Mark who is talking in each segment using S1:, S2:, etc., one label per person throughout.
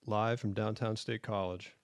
S1: live from downtown State College.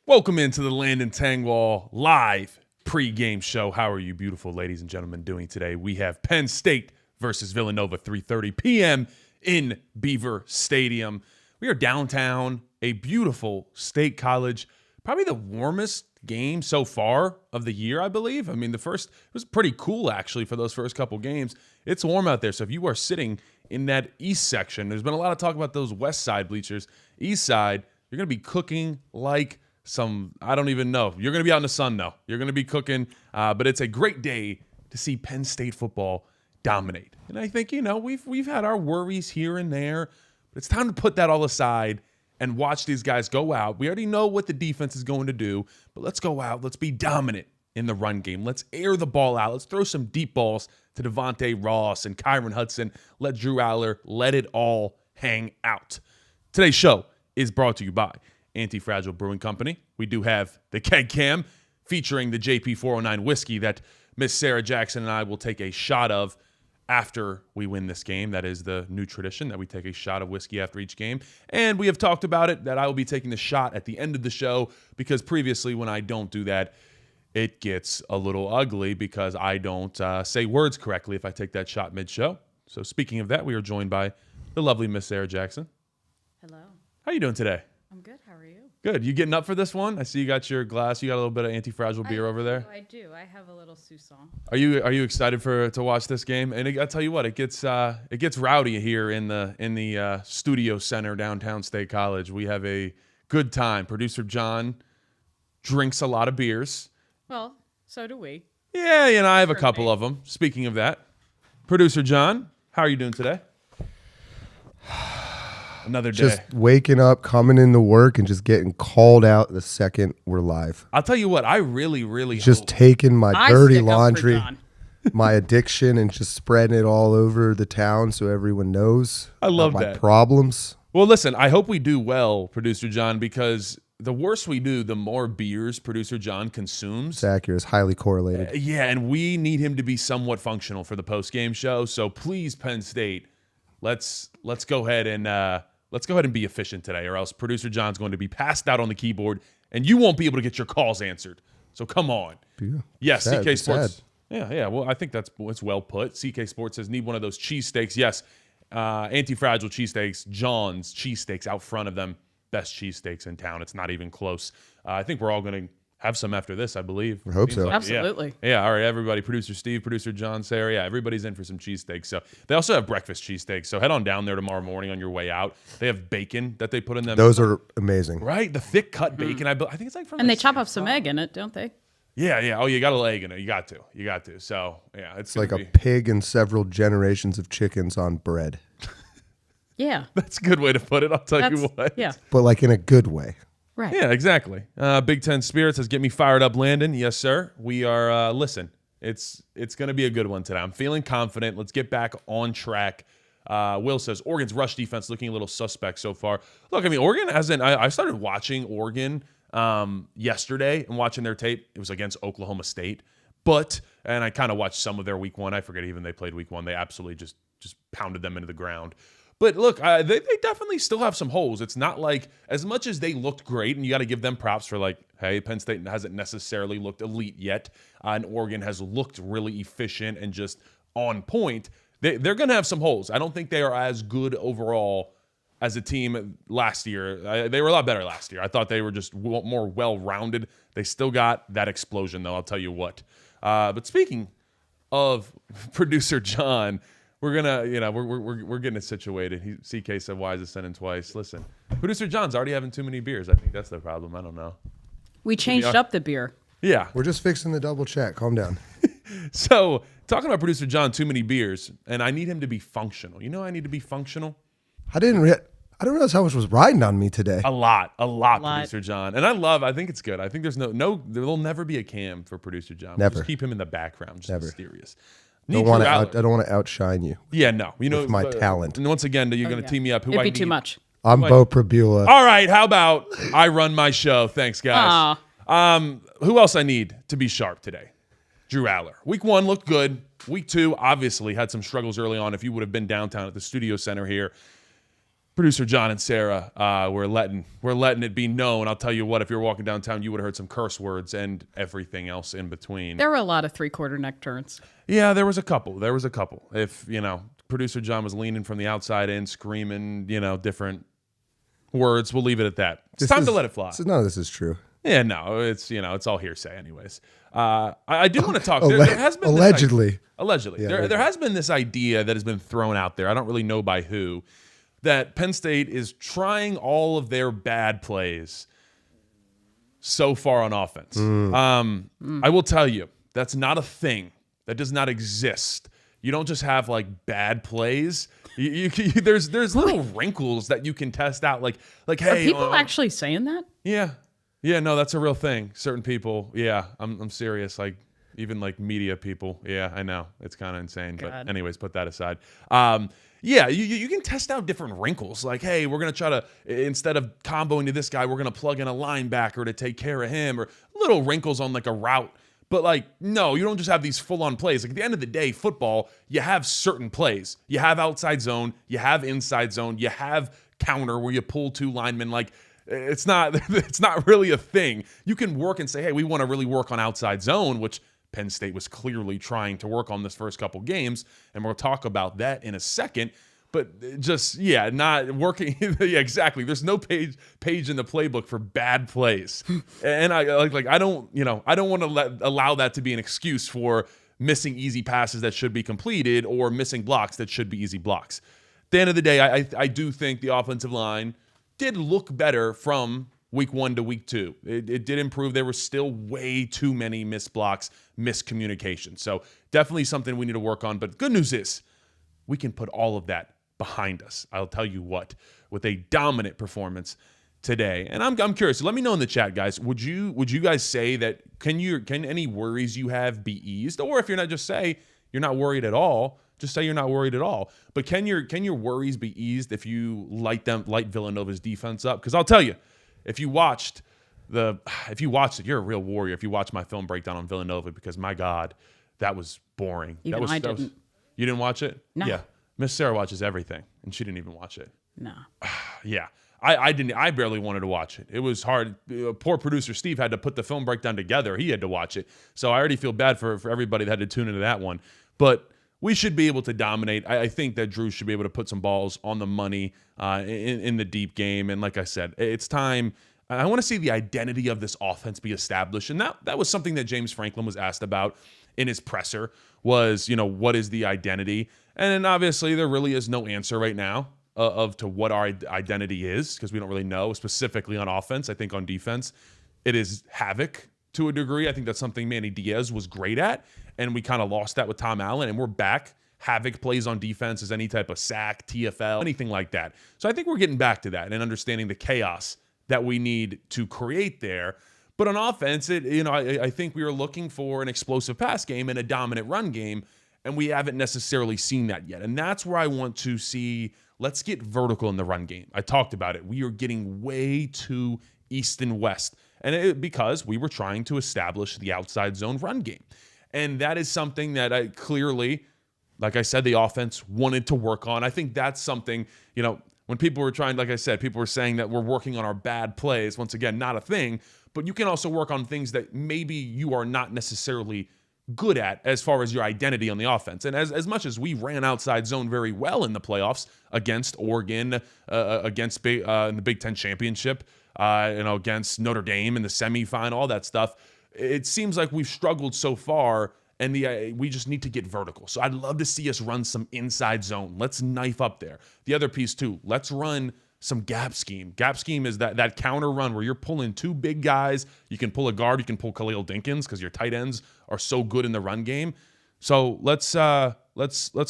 S2: Welcome into the Landon Tangwall live pregame show. How are you beautiful ladies and gentlemen doing today? We have Penn State versus Villanova, 3:30 p.m. in Beaver Stadium. We are downtown, a beautiful State College, probably the warmest game so far of the year, I believe. I mean, it was pretty cool actually for those first couple games. It's warm out there, so if you are sitting in that east section, there's been a lot of talk about those west side bleachers. East side, you're going to be cooking like I don't even know. You're going to be out in the sun, though. You're going to be cooking, but it's a great day to see Penn State football dominate. And I think, we've had our worries here and there, but it's time to put that all aside and watch these guys go out. We already know what the defense is going to do, but let's go out. Let's be dominant in the run game. Let's air the ball out. Let's throw some deep balls to Devontae Ross and Kyron Hudson. Let Drew Aller let it all hang out. Today's show is brought to you by Anti-Fragile Brewing Company. We do have the Keg Cam featuring the JP409 whiskey that Miss Sarah Jackson and I will take a shot of after we win this game. That is the new tradition that we take a shot of whiskey after each game. And we have talked about it that I will be taking the shot at the end of the show because previously when I don't do that, it gets a little ugly because I don't say words correctly if I take that shot mid-show. So speaking of that, we are joined by the lovely Miss Sarah Jackson.
S3: Hello.
S2: How you doing today?
S3: I'm good. How are you?
S2: Good. You getting up for this one? I see you got your glass. You got a little bit of Anti-Fragile beer over there.
S3: I do. I have a little Sousson.
S2: Are you excited to watch this game? And I tell you what, it gets rowdy here in the studio center downtown State College. We have a good time. Producer John drinks a lot of beers.
S3: Well, so do we.
S2: Yeah, I have a couple of them. Speaking of that, Producer John, how are you doing today? Another day.
S4: Just waking up, coming into work, and just getting called out the second we're live.
S2: I'll tell you what, I really
S4: just
S2: hope.
S4: taking my dirty laundry,
S3: John.
S4: my addiction, and just spreading it all over the town so everyone knows.
S2: I love
S4: my
S2: that.
S4: problems.
S2: Well, listen, I hope we do well, Producer John, because the worse we do, the more beers Producer John consumes.
S4: It's accurate. It's highly correlated.
S2: Yeah, and we need him to be somewhat functional for the post-game show. So please, Penn State, let's go ahead and be efficient today, or else Producer John's going to be passed out on the keyboard, and you won't be able to get your calls answered. So come on.
S4: Yeah.
S2: Yes,
S4: Sad,
S2: CK Sports.
S4: sad.
S2: Yeah. Well, I think that's well put. CK Sports says need one of those cheesesteaks. Yes, Anti-Fragile cheesesteaks, John's cheesesteaks out front of them. Best cheesesteaks in town. It's not even close. I think we're all going to have some after this, I believe.
S4: I hope so.
S3: Absolutely.
S2: Yeah, all right, everybody. Producer Steve, Producer John, Sarah. Yeah, everybody's in for some cheesesteaks. So they also have breakfast cheesesteaks. So head on down there tomorrow morning on your way out. They have bacon that they put in them.
S4: Those are amazing.
S2: Right? The thick cut bacon. I think it's like from
S3: And
S2: like
S3: they chop up some egg in it, don't they?
S2: Yeah. Oh, you got a leg in it. You got to. So, yeah.
S4: It's like a pig and several generations of chickens on bread,
S3: Yeah.
S2: That's a good way to put it. I'll tell you what.
S3: Yeah.
S4: but like in a good way.
S3: Right.
S2: Yeah, exactly. Big Ten Spirits says, get me fired up, Landon. Yes, sir. We are, listen, it's going to be a good one today. I'm feeling confident. Let's get back on track. Will says, Oregon's rush defense looking a little suspect so far. Look, I mean, Oregon hasn't, I started watching Oregon yesterday and watching their tape. It was against Oklahoma State. And I kind of watched some of their week one. I forget even they played week one. They absolutely just pounded them into the ground. But look, they definitely still have some holes. It's not like, as much as they looked great, and you got to give them props for like, hey, Penn State hasn't necessarily looked elite yet, and Oregon has looked really efficient and just on point. They're going to have some holes. I don't think they are as good overall as a team last year. They were a lot better last year. I thought they were just more well-rounded. They still got that explosion, though, I'll tell you what. But speaking of Producer John, we're gonna, we're getting it situated. CK said, "Why is it sending twice?" Listen, Producer John's already having too many beers. I think that's the problem. I don't know.
S3: We changed up the beer.
S2: Yeah.
S4: We're just fixing the double check. Calm down.
S2: So talking about Producer John, too many beers, and I need him to be functional. I need to be functional.
S4: I didn't realize how much was riding on me today.
S2: A lot, Producer John, and I think it's good. I think there'll never be a cam for Producer John.
S4: Never.
S2: Just keep him in the background, just
S4: Never.
S2: mysterious.
S4: I don't want to outshine you.
S2: Yeah, no.
S4: With my talent.
S2: And once again, you're going to team me up.
S3: It'd be too much.
S4: I'm Bo Prabula.
S2: All right, how about I run my show? Thanks, guys. Who else I need to be sharp today? Drew Aller. Week 1 looked good. Week 2 obviously had some struggles early on. If you would have been downtown at the studio center here, Producer John and Sarah, we're letting it be known. I'll tell you what, if you were walking downtown, you would have heard some curse words and everything else in between.
S3: There were a lot of three-quarter neck turns.
S2: Yeah, there was a couple. If, Producer John was leaning from the outside in, screaming, different words, we'll leave it at that. It's time to let it fly.
S4: None of this is true.
S2: Yeah, no, it's all hearsay anyways. I do want to talk. There has been
S4: allegedly.
S2: Allegedly.
S4: Yeah,
S2: there has been this idea that has been thrown out there. I don't really know by who, that Penn State is trying all of their bad plays so far on offense. I will tell you, that's not a thing. That does not exist. You don't just have like bad plays. There's little wrinkles that you can test out. Like hey,
S3: are people actually saying that?
S2: Yeah, no, that's a real thing. Certain people, yeah, I'm serious. Like even like media people, yeah, I know it's kind of insane.
S3: God.
S2: But anyways, put that aside. Yeah, you can test out different wrinkles. Like, hey, we're gonna try to, instead of comboing to this guy, we're gonna plug in a linebacker to take care of him, or little wrinkles on like a route. But like, no, you don't just have these full-on plays. Like at the end of the day, football, you have certain plays. You have outside zone, you have inside zone, you have counter where you pull two linemen. Like it's not really a thing. You can work and say, hey, we want to really work on outside zone, which Penn State was clearly trying to work on this first couple games, and we'll talk about that in a second. But just, yeah, not working. Yeah, exactly. There's no page in the playbook for bad plays, and I don't want to allow that to be an excuse for missing easy passes that should be completed or missing blocks that should be easy blocks. At the end of the day, I do think the offensive line did look better from week 1 to week 2. It did improve. There were still way too many missed blocks, miscommunication. So definitely something we need to work on. But good news is we can put all of that behind us. I'll tell you what, with a dominant performance today. And I'm curious. Let me know in the chat, guys. Would you guys say that can any worries you have be eased? Or if you're not, just say you're not worried at all. Just say you're not worried at all. But can your worries be eased if you light Villanova's defense up? Because I'll tell you, if you watched it, you're a real warrior. If you watched my film breakdown on Villanova, because my God, that was boring.
S3: I didn't.
S2: You didn't watch it?
S3: No.
S2: Yeah. Miss Sarah watches everything, and she didn't even watch it.
S3: No.
S2: Yeah. I didn't. I barely wanted to watch it. It was hard. Poor producer Steve had to put the film breakdown together. He had to watch it. So I already feel bad for everybody that had to tune into that one. But we should be able to dominate. I think that Drew should be able to put some balls on the money in the deep game. And like I said, it's time. I want to see the identity of this offense be established. And that was something that James Franklin was asked about in his presser was, what is the identity? And then obviously there really is no answer right now to what our identity is, because we don't really know specifically on offense. I think on defense, it is havoc to a degree. I think that's something Manny Diaz was great at, and we kind of lost that with Tom Allen, and we're back. Havoc plays on defense as any type of sack, TFL, anything like that. So I think we're getting back to that and understanding the chaos that we need to create there. But on offense, I think we were looking for an explosive pass game and a dominant run game, and we haven't necessarily seen that yet. And that's where I want to see, let's get vertical in the run game. I talked about it. We are getting way too east and west, and because we were trying to establish the outside zone run game. And that is something that I clearly, like I said, the offense wanted to work on. I think that's something, when people were trying, like I said, people were saying that we're working on our bad plays. Once again, not a thing, but you can also work on things that maybe you are not necessarily good at as far as your identity on the offense. And as much as we ran outside zone very well in the playoffs against Oregon, in the Big Ten championship, against Notre Dame in the semifinal, all that stuff, it seems like we've struggled so far, and we just need to get vertical. So I'd love to see us run some inside zone. Let's knife up there. The other piece too, let's run some gap scheme. Gap scheme is that counter run where you're pulling two big guys. You can pull a guard, you can pull Khalil Dinkins because your tight ends are so good in the run game. So let's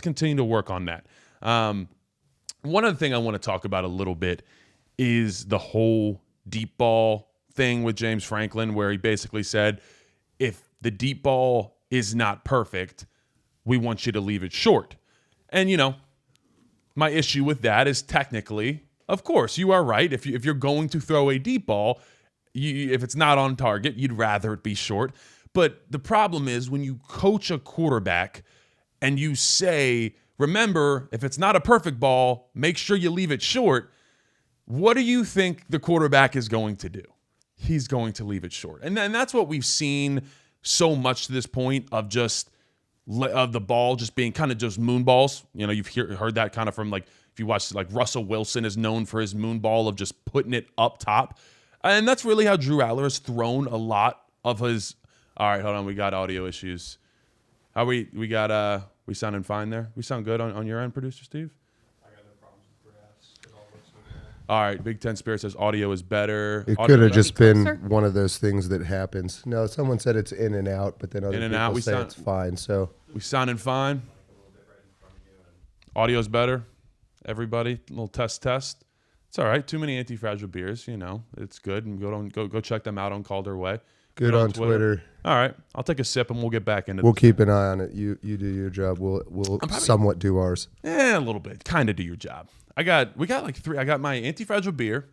S2: continue to work on that. One other thing I want to talk about a little bit is the whole deep ball thing with James Franklin, where he basically said, if the deep ball is not perfect, we want you to leave it short. And, my issue with that is technically, of course, you are right. If you're going to throw a deep ball, if it's not on target, you'd rather it be short. But the problem is when you coach a quarterback and you say, remember, if it's not a perfect ball, make sure you leave it short. What do you think the quarterback is going to do? He's going to leave it short. And that's what we've seen so much to this point of just of the ball just being kind of just moon balls. You know, you've heard that kind of from like, if you watch, like Russell Wilson is known for his moon ball of just putting it up top. And that's really how Drew Aller has thrown a lot of his. All right, hold on. We got audio issues. How we sounding fine there? We sound good on your end, producer Steve?
S1: I got no problems with grass. It all looks okay.
S2: All right, Big Ten Spirit says audio is better.
S4: It
S2: Audio
S4: could have
S2: better?
S4: just been
S3: closer?
S4: one of those things that happens. No, someone said it's in and out, but then other
S2: In and
S4: people
S2: out, we
S4: say
S2: sound-
S4: it's fine. So
S2: We sounding fine. Audio's better. Everybody, little test. It's all right. Too many anti-fragile beers, you know. It's good, and go check them out on Calder Way.
S4: good on Twitter.
S2: All right, I'll take a sip and we'll get back into.
S4: We'll keep an eye on it. You do your job. We'll somewhat do ours.
S2: A little bit, kind of do your job. We got like 3. I got my anti-fragile beer.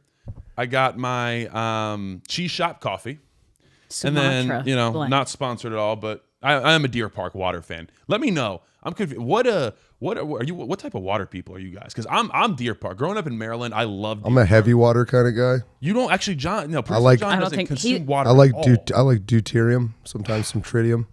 S2: I got my cheese shop coffee, and then
S3: Sumatra blend.
S2: not sponsored at all, but I am a Deer Park water fan. Let me know. I'm confused. What are you? What type of water people are you guys? Because I'm Deer Park. Growing up in Maryland, I love.
S4: I'm a heavy water kind of guy.
S2: You don't actually, John. No,
S4: I like-
S2: John
S3: I don't
S2: doesn't
S3: think
S2: consume
S3: he-
S2: water.
S4: I like
S2: at all.
S4: deuterium, sometimes some tritium.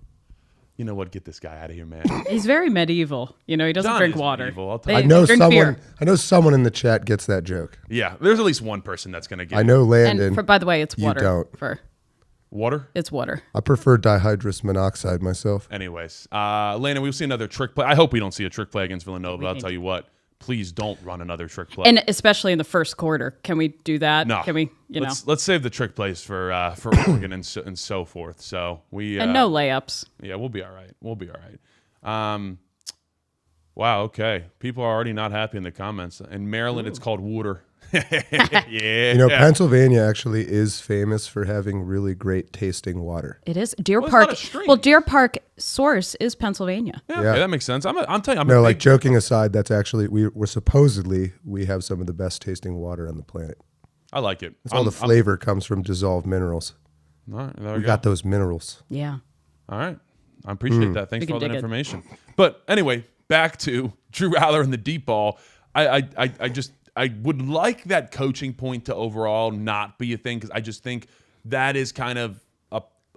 S2: You know what? Get this guy out of here, man.
S3: He's very medieval. You know, he doesn't
S2: John
S3: drink
S2: is
S3: water.
S2: medieval, I'll tell
S3: They-
S2: you.
S4: I know
S3: they drink
S4: someone.
S3: beer.
S4: I know someone in the chat gets that joke.
S2: Yeah, there's at least one person that's gonna get.
S4: I know Landon.
S3: And by the way, it's
S4: you
S3: water.
S4: don't.
S2: water.
S3: It's water.
S4: I prefer dihydrous monoxide myself.
S2: Anyways, Landon, we'll see another trick play. I hope we don't see a trick play against Villanova. I'll
S3: need
S2: tell you what. Please don't run another trick play.
S3: And especially in the first quarter. Can we do that?
S2: no,
S3: Can we,
S2: let's save the trick plays for Oregon and so forth. So we
S3: and no layups.
S2: Yeah, we'll be all right. Wow. Okay, people are already not happy in the comments. In Maryland, it's called water. Yeah.
S4: You know, Pennsylvania actually is famous for having really great tasting water.
S3: It is Deer
S2: Well, it's not
S3: Park.
S2: a stream.
S3: Well, Deer Park source is Pennsylvania.
S2: Yeah,
S4: Yeah.
S2: okay, that makes sense. I'm telling you, I'm
S4: No,
S2: a
S4: like
S2: big-
S4: joking aside, that's actually we supposedly we have some of the best tasting water on the planet.
S2: I like it.
S4: That's all the flavor comes from dissolved minerals.
S2: All right, there
S4: We
S2: we go.
S4: got those minerals.
S3: Yeah.
S2: All right. I appreciate that. Thanks
S3: We
S2: for all
S3: can
S2: that
S3: dig it.
S2: information. But anyway, back to Drew Aller and the deep ball. I would like that coaching point to overall not be a thing, because I just think that is kind of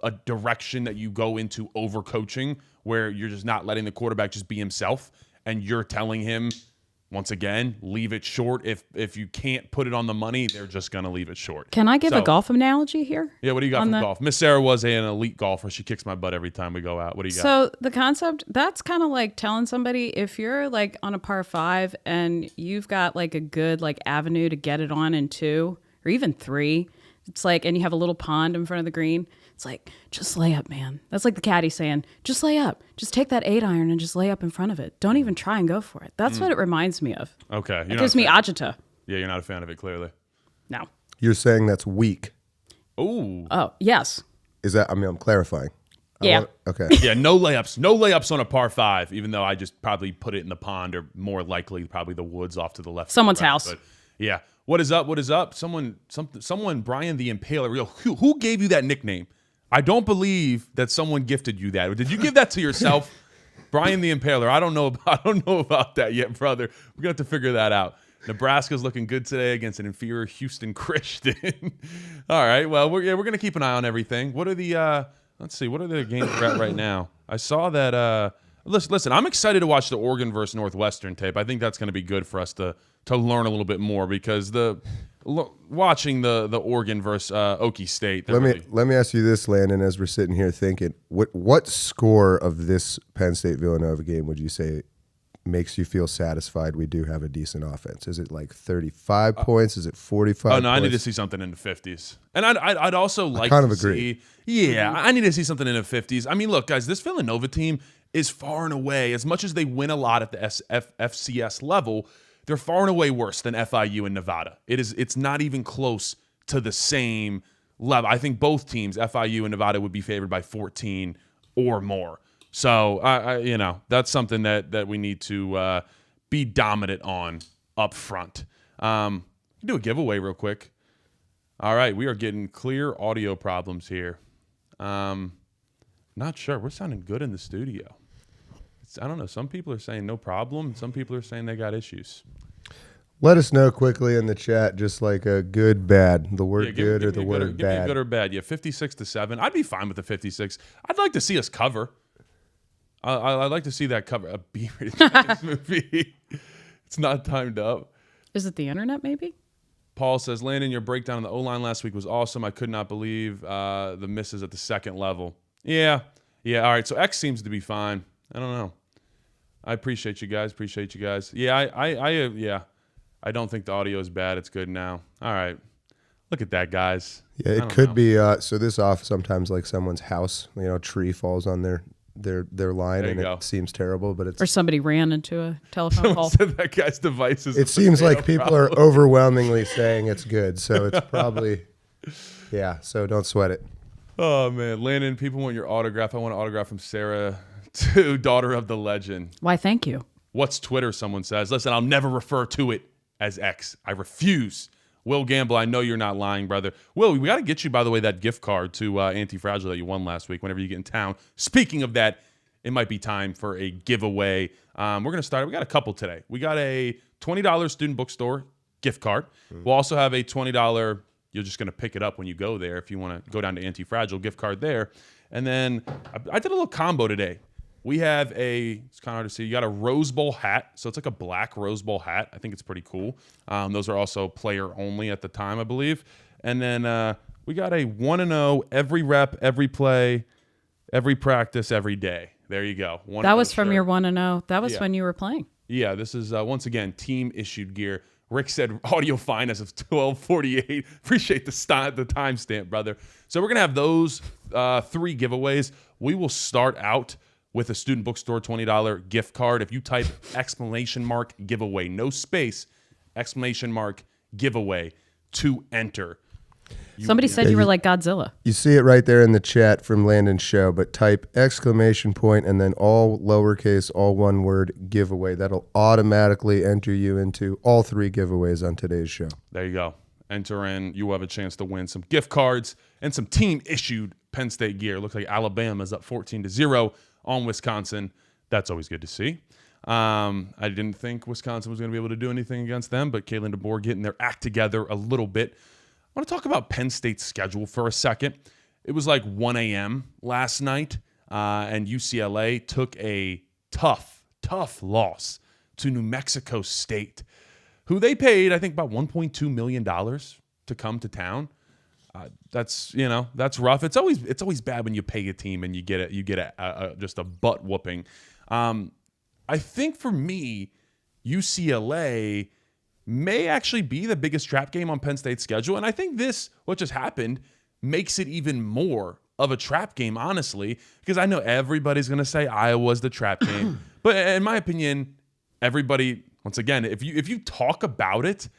S2: a direction that you go into over coaching, where you're just not letting the quarterback just be himself, and you're telling him, once again, leave it short. If you can't put it on the money, they're just going to leave it short.
S3: Can I give
S2: So-
S3: a golf analogy here?
S2: Yeah, what do you got
S3: on
S2: for
S3: that?
S2: golf? Miss Sarah was an elite golfer. She kicks my butt every time we go out. What do you got?
S3: So the concept, that's kind of like telling somebody, if you're like on a par 5 and you've got like a good like avenue to get it on in 2 or even 3, it's like, and you have a little pond in front of the green, it's like, just lay up, man. That's like the caddy saying, just lay up. Just take that 8 iron and just lay up in front of it. Don't even try and go for it. That's what it reminds me of.
S2: Okay.
S3: It gives me agita.
S2: Yeah, you're not a fan of it, clearly.
S3: No.
S4: You're saying that's weak.
S2: Ooh.
S3: Oh, yes.
S4: Is that? I mean, I'm clarifying.
S3: Yeah.
S4: Okay.
S2: Yeah, no layups. No layups on a par 5, even though I just probably put it in the pond, or more likely probably the woods off to the left.
S3: Someone's
S2: Right,
S3: house.
S2: But yeah. What is up? What is up? Someone, Brian the Impaler. Yo, who gave you that nickname? I don't believe that someone gifted you that. Did you give that to yourself? Brian the Impaler. I don't know about that yet, brother. We're gonna have to figure that out. Nebraska's looking good today against an inferior Houston Christian. All right. Well, we're gonna keep an eye on everything. What are the let's see, what are the games we're at right now? I saw that listen, I'm excited to watch the Oregon versus Northwestern tape. I think that's gonna be good for us to learn a little bit more, because watching the Oregon versus Okie State.
S4: Let me ask you this, Landon, as we're sitting here thinking, what score of this Penn State Villanova game would you say makes you feel satisfied we do have a decent offense? Is it like 35 points? Is it 45?
S2: Oh no, I need to
S4: points?
S2: see something in the 50s, and I'd also like
S4: kind of
S2: to
S4: agree.
S2: see. Yeah, I need to see something in the 50s. I mean, look, guys, this Villanova team is far and away, as much as they win a lot at the FCS level, they're far and away worse than FIU and Nevada. It's not even close to the same level. I think both teams, FIU and Nevada, would be favored by 14 or more. So that's something that we need to be dominant on up front. Do a giveaway real quick. All right, we are getting clear audio problems here. Not sure. We're sounding good in the studio. I don't know. Some people are saying no problem. Some people are saying they got issues.
S4: Let us know quickly in the chat, just like a good, bad. The word
S2: Yeah,
S4: good or the word
S2: give me a
S4: bad.
S2: good or bad. Yeah, 56-7. I'd be fine with the 56. I'd like to see us cover. I'd like to see that cover. A B-rated Giants movie. It's not timed up.
S3: Is it the internet, maybe?
S2: Paul says, Landon, your breakdown on the O-line last week was awesome. I could not believe the misses at the second level. Yeah. All right, so X seems to be fine. I don't know. I appreciate you guys. Yeah, I don't think the audio is bad. It's good now. All right. Look at that, guys.
S4: Yeah, it could be. So this off sometimes like someone's house. Tree falls on their line, and it seems terrible. But it's
S3: Or somebody ran into a telephone pole.
S2: Said that guy's device is.
S4: It seems like people are overwhelmingly saying it's good. So it's probably yeah. So don't sweat it.
S2: Oh man, Landon, people want your autograph. I want an autograph from Sarah to daughter of the legend.
S3: Why, thank you.
S2: What's Twitter? Someone says. Listen, I'll never refer to it as X. I refuse. Will Gamble, I know you're not lying, brother. Will, we got to get you, by the way, that gift card to Anti-Fragile that you won last week whenever you get in town. Speaking of that, it might be time for a giveaway. We're going to start. We got a couple today. We got a $20 student bookstore gift card. We'll also have a $20, you're just going to pick it up when you go there if you want to go down to Anti-Fragile gift card there. And then I did a little combo today. We have it's kind of hard to see. You got a Rose Bowl hat. So it's like a black Rose Bowl hat. I think it's pretty cool. Those are also player only at the time, I believe. And then we got a 1-0 every rep, every play, every practice, every day. There you go.
S3: That was from your 1-0. That was when you were playing.
S2: Yeah, this is, once again, team-issued gear. Rick said audio fine as of 12:48. Appreciate the timestamp, brother. So we're going to have those 3 giveaways. We will start out with a student bookstore $20 gift card. If you type ! giveaway, no space, ! giveaway to enter.
S3: Somebody said you were like Godzilla.
S4: You see it right there in the chat from Landon's show, but type ! and then all lowercase, all one word, giveaway. That'll automatically enter you into all 3 giveaways on today's show.
S2: There you go. Enter in. You will have a chance to win some gift cards and some team-issued Penn State gear. Looks like Alabama's up 14-0 on Wisconsin. That's always good to see. I didn't think Wisconsin was going to be able to do anything against them, but Kalen DeBoer getting their act together a little bit. I want to talk about Penn State's schedule for a second. It was like 1 a.m. last night, and UCLA took a tough loss to New Mexico State, who they paid, I think, about $1.2 million to come to town. That's rough. It's always bad when you pay a team and you get just a butt whooping. I think for me, UCLA may actually be the biggest trap game on Penn State's schedule, and I think what just happened makes it even more of a trap game, honestly, because I know everybody's going to say Iowa's the trap game, but in my opinion, everybody, once again, if you talk about it.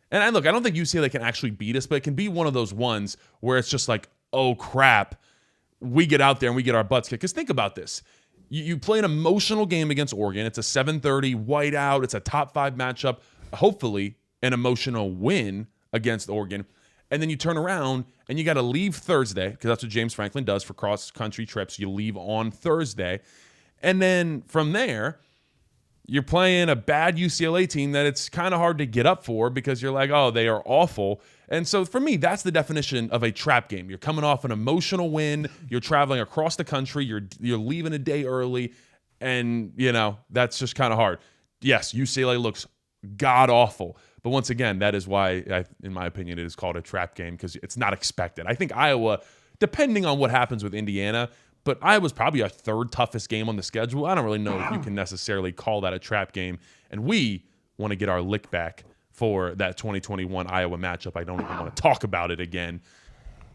S2: And I don't think UCLA can actually beat us, but it can be one of those ones where it's just like, oh, crap, we get out there and we get our butts kicked. Because think about this. You play an emotional game against Oregon. It's a 7:30 whiteout. It's a top 5 matchup. Hopefully an emotional win against Oregon. And then you turn around and you got to leave Thursday, because that's what James Franklin does for cross-country trips. You leave on Thursday. And then from there, you're playing a bad UCLA team that it's kind of hard to get up for because you're like, oh, they are awful. And so for me, that's the definition of a trap game. You're coming off an emotional win. You're traveling across the country. You're leaving a day early. And, that's just kind of hard. Yes, UCLA looks god-awful. But once again, that is why, in my opinion, it is called a trap game, because it's not expected. I think Iowa, depending on what happens with Indiana, but Iowa's probably our 3rd toughest game on the schedule. I don't really know if you can necessarily call that a trap game. And we want to get our lick back for that 2021 Iowa matchup. I don't even want to talk about it again.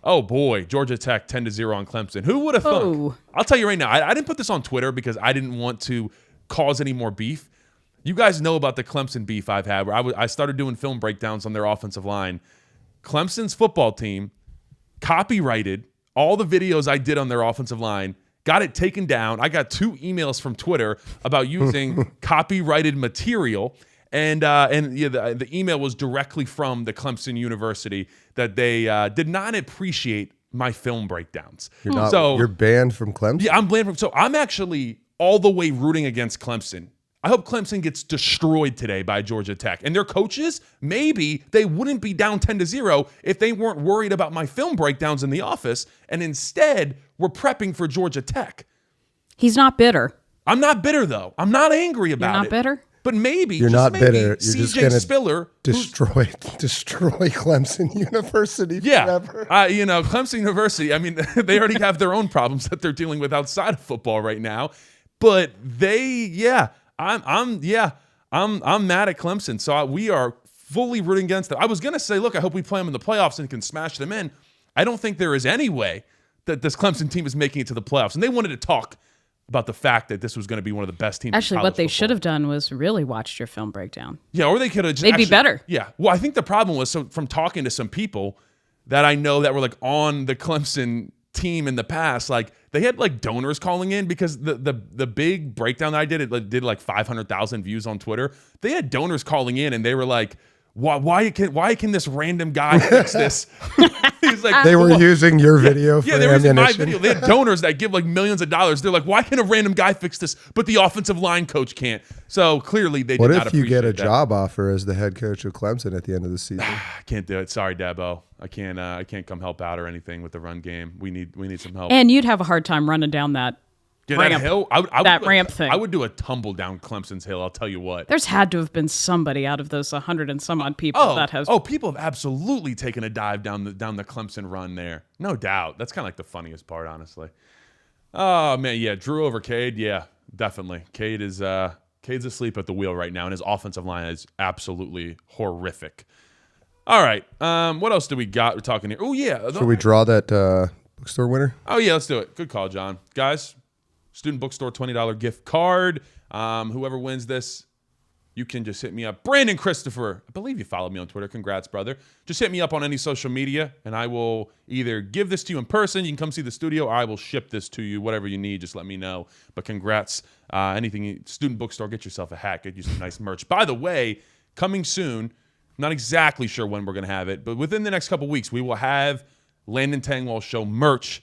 S2: Oh, boy. Georgia Tech 10-0 on Clemson. Who would have thunk?
S3: Oh.
S2: I'll tell you right now, I didn't put this on Twitter because I didn't want to cause any more beef. You guys know about the Clemson beef I've had, where I started doing film breakdowns on their offensive line. Clemson's football team copyrighted all the videos I did on their offensive line, got it taken down. I got 2 emails from Twitter about using copyrighted material, and the email was directly from the Clemson University that they did not appreciate my film breakdowns.
S4: You're banned from Clemson?
S2: Yeah, I'm banned from. So I'm actually all the way rooting against Clemson. I hope Clemson gets destroyed today by Georgia Tech. And their coaches, maybe they wouldn't be down 10-0 if they weren't worried about my film breakdowns in the office and instead were prepping for Georgia Tech.
S3: He's not bitter.
S2: I'm not bitter, though. I'm not angry about it.
S3: You're not bitter?
S2: But maybe,
S4: You're
S2: just
S4: not
S2: maybe,
S4: bitter. You're
S2: CJ
S4: just going
S2: Spiller,
S4: to destroy Clemson University forever.
S2: Clemson University, I mean, they already have their own problems that they're dealing with outside of football right now. But I'm mad at Clemson. So we are fully rooting against them. I was going to say, look, I hope we play them in the playoffs and can smash them in. I don't think there is any way that this Clemson team is making it to the playoffs. And they wanted to talk about the fact that this was going to be one of the best teams.
S3: Actually, what they should have done was really watched your film breakdown.
S2: Yeah, or they could have just
S3: They'd be better.
S2: Yeah. Well, I think the problem was, so from talking to some people that I know that were like on the Clemson team in the past, like they had like donors calling in because the big breakdown that I did, it did like 500,000 views on Twitter. They had donors calling in and they were like, why can this random guy fix this? He's like,
S4: they were using your video for
S2: they were using my
S4: ammunition.
S2: video. They had donors that give like millions of dollars. They're like, why can a random guy fix this, but the offensive line coach can't? So clearly they did not appreciate that.
S4: What if you get a job offer as the head coach of Clemson at the end of the season?
S2: I can't do it. Sorry, Dabo. I can't come help out or anything with the run game. We need some help.
S3: And you'd have a hard time running down that ramp.
S2: That hill,
S3: ramp thing.
S2: I would do a tumble down Clemson's hill. I'll tell you what.
S3: There's had to have been somebody out of those 100 and some odd people that has.
S2: Oh, people have absolutely taken a dive down the Clemson run there. No doubt. That's kind of like the funniest part, honestly. Oh man, yeah, Drew over Cade. Yeah, definitely. Cade's asleep at the wheel right now, and his offensive line is absolutely horrific. All right. What else do we got? We're talking here. Oh yeah.
S4: Should we draw that bookstore winner?
S2: Oh yeah, let's do it. Good call, John. Guys, Student Bookstore $20 gift card. Whoever wins this, you can just hit me up. Brandon Christopher, I believe you followed me on Twitter. Congrats, brother. Just hit me up on any social media, and I will either give this to you in person. You can come see the studio, or I will ship this to you. Whatever you need, just let me know. But congrats. Student Bookstore, get yourself a hat. Get you some nice merch. By the way, coming soon, not exactly sure when we're going to have it, but within the next couple weeks, we will have Landon Tangwall Show merch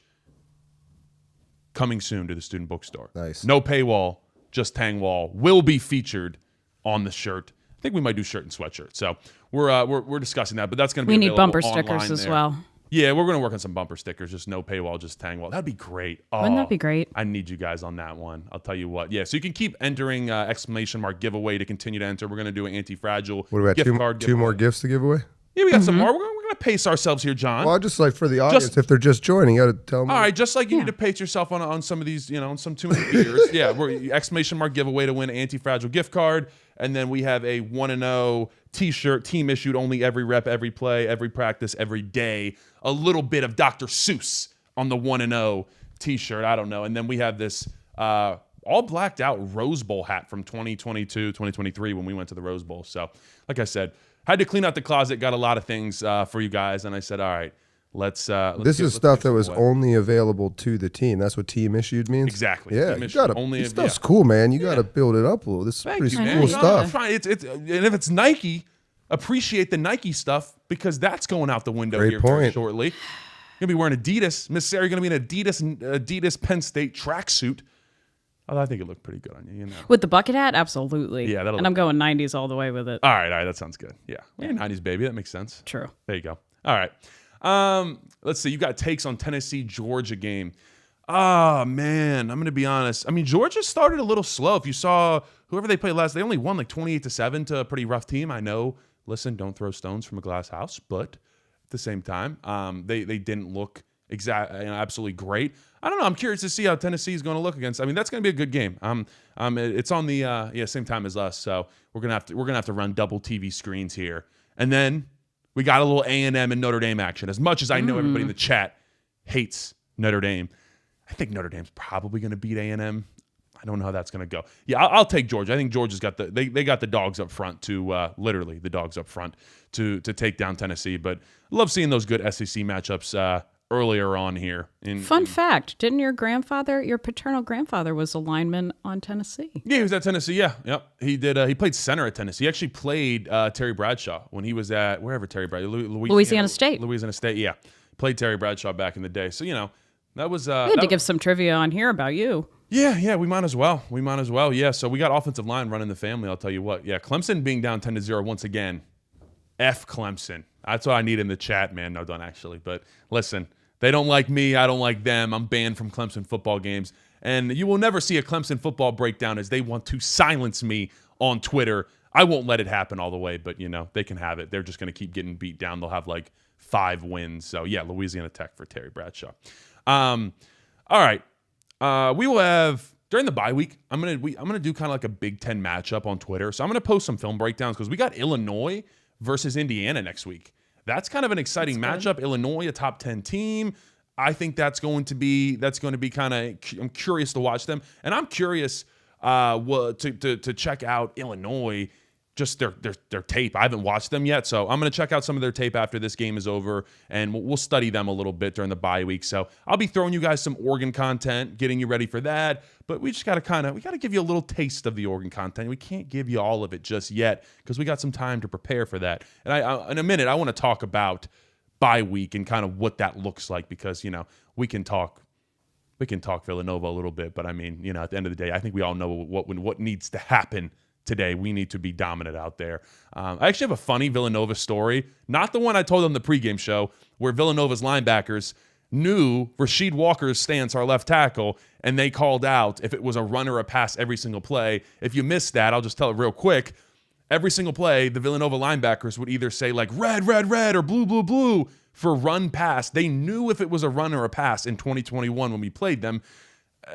S2: coming soon to the Student Bookstore.
S4: Nice.
S2: No paywall, just Tangwall will be featured on the shirt. I think we might do shirt and sweatshirt. So we're discussing that, but that's going to be
S3: We need bumper
S2: available
S3: stickers as
S2: there.
S3: well.
S2: Yeah, we're going to work on some bumper stickers. Just no paywall, just Tangwall. That'd be great.
S3: Wouldn't that be great?
S2: I need you guys on that one. I'll tell you what. Yeah, so you can keep entering exclamation mark giveaway to continue to enter. We're going to do an anti-fragile
S4: What about
S2: gift card
S4: two more gifts to give away?
S2: Yeah, we got some more. We're going to pace ourselves here, John.
S4: Well, just like for the audience, if they're just joining, you got to tell them.
S2: All right, just like you need to pace yourself on some of these, on some too many beers. Yeah, we're exclamation mark giveaway to win an anti-fragile gift card. And then we have a 1-0 t-shirt, team issued, only every rep, every play, every practice, every day. A little bit of Dr. Seuss on the 1-0 t-shirt. I don't know. And then we have this all blacked out Rose Bowl hat from 2022, 2023 when we went to the Rose Bowl. So, like I said, had to clean out the closet, got a lot of things for you guys. And I said, all right, let's
S4: this is stuff that was only available to the team. That's what team issued means?
S2: Exactly.
S4: Yeah,
S2: Team
S4: you
S2: issued,
S4: gotta,
S2: only
S4: this stuff's cool, man. You got to build it up a little. This is pretty
S2: you,
S4: cool
S2: man.
S4: stuff.
S2: And if it's Nike, appreciate the Nike stuff because that's going out the window
S4: Great
S2: here very
S4: point.
S2: shortly. You're going to be wearing Adidas. Miss Sarah, you're going to be in Adidas Penn State tracksuit. Although I think it looked pretty good on you,
S3: With the bucket hat? Absolutely.
S2: Yeah,
S3: and I'm going 90s all the way with it.
S2: All right, that sounds good. Yeah. You're a 90s baby. That makes sense.
S3: True.
S2: There you go. All right. Let's see. You got takes on Tennessee-Georgia game. Oh, man. I'm going to be honest. I mean, Georgia started a little slow. If you saw whoever they played last, they only won like 28-7 to a pretty rough team. I know, listen, don't throw stones from a glass house, but at the same time, they didn't look absolutely great. I don't know. I'm curious to see how Tennessee is going to look against. I mean, that's going to be a good game. It's on the same time as us, so we're gonna have to run double TV screens here, and then we got a little A&M and Notre Dame action. As much as I know everybody in the chat hates Notre Dame, I think Notre Dame's probably going to beat A&M. I don't know how that's going to go. Yeah, I'll take Georgia. I think Georgia's got they got the dogs up front to literally the dogs up front to take down Tennessee. But I love seeing those good SEC matchups earlier on here.
S3: Fun fact, didn't your paternal grandfather was a lineman on Tennessee?
S2: Yeah, he was at Tennessee, yeah. Yep. He did. He played center at Tennessee. He actually played Terry Bradshaw when he was at wherever Terry Bradshaw,
S3: Louisiana State.
S2: Louisiana State, yeah. Played Terry Bradshaw back in the day. So, that was...
S3: we had to give some trivia on here about you.
S2: Yeah, we might as well. Yeah, so we got offensive line running the family, I'll tell you what. Yeah, Clemson being down 10-0 once again. F Clemson. That's what I need in the chat, man. No, don't actually. But listen, they don't like me. I don't like them. I'm banned from Clemson football games. And you will never see a Clemson football breakdown as they want to silence me on Twitter. I won't let it happen all the way, but, they can have it. They're just going to keep getting beat down. They'll have like 5 wins. So, yeah, Louisiana Tech for Terry Bradshaw. All right. We will have during the bye week. I'm gonna do kind of like a Big Ten matchup on Twitter. So I'm gonna post some film breakdowns because we got Illinois versus Indiana next week. That's kind of an exciting matchup. Illinois, a top 10 team. I think that's going to be kind of. I'm curious to watch them, and I'm curious to check out Illinois. Just their tape. I haven't watched them yet, so I'm going to check out some of their tape after this game is over, and we'll study them a little bit during the bye week. So I'll be throwing you guys some Oregon content, getting you ready for that. But we just got to give you a little taste of the Oregon content. We can't give you all of it just yet because we got some time to prepare for that. And in a minute, I want to talk about bye week and kind of what that looks like because we can talk Villanova a little bit, but I mean at the end of the day, I think we all know what needs to happen. Today, we need to be dominant out there. I actually have a funny Villanova story, not the one I told on the pregame show, where Villanova's linebackers knew Rasheed Walker's stance, our left tackle, and they called out if it was a run or a pass every single play. If you missed that, I'll just tell it real quick. Every single play, the Villanova linebackers would either say like red, red, red, or blue, blue, blue for run pass. They knew if it was a run or a pass in 2021 when we played them.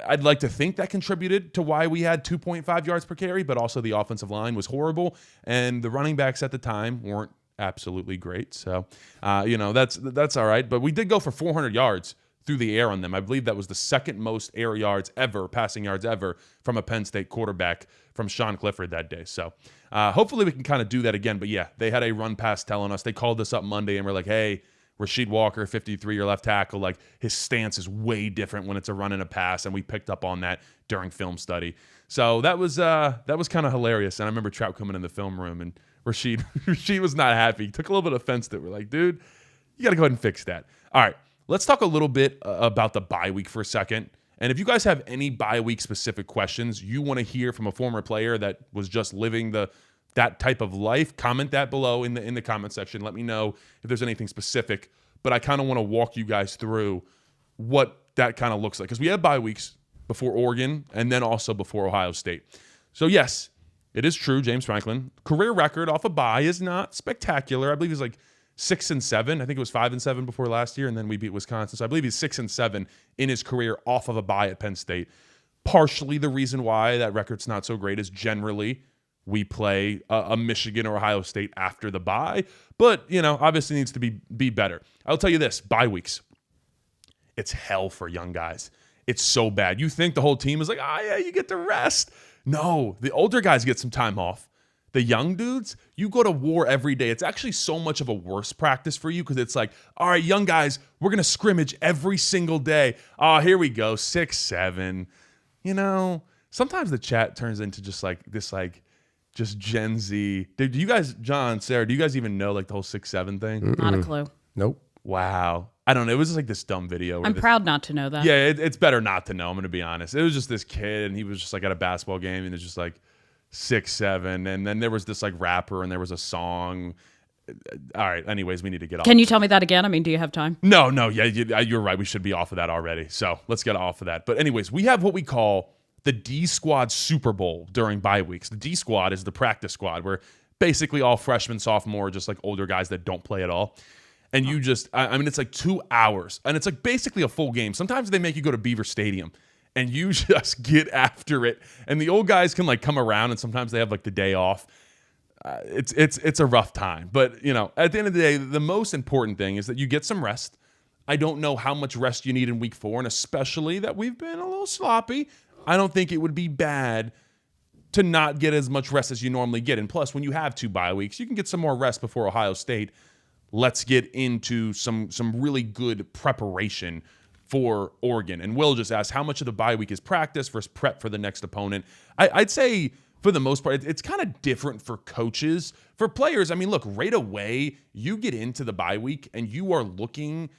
S2: I'd like to think that contributed to why we had 2.5 yards per carry, but also the offensive line was horrible, and the running backs at the time weren't absolutely great. So, that's all right. But we did go for 400 yards through the air on them. I believe that was the second most air yards ever, passing yards ever from a Penn State quarterback from Sean Clifford that day. So, hopefully we can kind of do that again. But yeah, they had a run pass telling us. They called us up Monday and we're like, hey, Rasheed Walker, 53, your left tackle, like his stance is way different when it's a run and a pass, and we picked up on that during film study. So that was kind of hilarious. And I remember Trout coming in the film room, and Rasheed was not happy. He took a little bit of offense to it. We're like, dude, you got to go ahead and fix that. All right, let's talk a little bit about the bye week for a second. And if you guys have any bye week specific questions you want to hear from a former player that was just living that type of life, comment that below in the comment section. Let me know if there's anything specific. But I kind of want to walk you guys through what that kind of looks like. Because we have bye weeks before Oregon and then also before Ohio State. So yes, it is true, James Franklin. Career record off a bye is not spectacular. I believe he's like 6-7. I think it was 5-7 before last year, and then we beat Wisconsin. So I believe he's 6-7 in his career off of a bye at Penn State. Partially the reason why that record's not so great is generally we play a Michigan or Ohio State after the bye, but obviously needs to be better. I'll tell you this: bye weeks, it's hell for young guys. It's so bad. You think the whole team is like, yeah, you get to rest. No, the older guys get some time off. The young dudes, you go to war every day. It's actually so much of a worse practice for you because it's like, all right, young guys, we're gonna scrimmage every single day. Oh, here we go, 6-7. Sometimes the chat turns into just like this, like. Just Gen Z. Do you guys, John, Sarah, do you guys even know like the whole 6-7 thing?
S3: Not a clue.
S4: Nope.
S2: Wow. I don't know. It was just like this dumb video.
S3: I'm proud not to know that.
S2: Yeah, it's better not to know. I'm going to be honest. It was just this kid, and he was just like at a basketball game, and it's just like 6-7. And then there was this like rapper, and there was a song. All right. Anyways, we need to get off.
S3: Can you tell me that again? I mean, do you have time?
S2: No. Yeah, you're right. We should be off of that already. So let's get off of that. But anyways, we have what we call the D Squad Super Bowl during bye weeks. The D Squad is the practice squad where basically all freshmen, sophomore, just like older guys that don't play at all. And you just, I mean, it's like 2 hours and it's like basically a full game. Sometimes they make you go to Beaver Stadium and you just get after it. And the old guys can like come around and sometimes they have like the day off. It's a rough time. But, at the end of the day, the most important thing is that you get some rest. I don't know how much rest you need in week 4, and especially that we've been a little sloppy. I don't think it would be bad to not get as much rest as you normally get. And plus, when you have 2 bye weeks, you can get some more rest before Ohio State. Let's get into some really good preparation for Oregon. And Will just asked, how much of the bye week is practice versus prep for the next opponent? I'd say, for the most part, it's kind of different for coaches. For players, I mean, look, right away, you get into the bye week and you are looking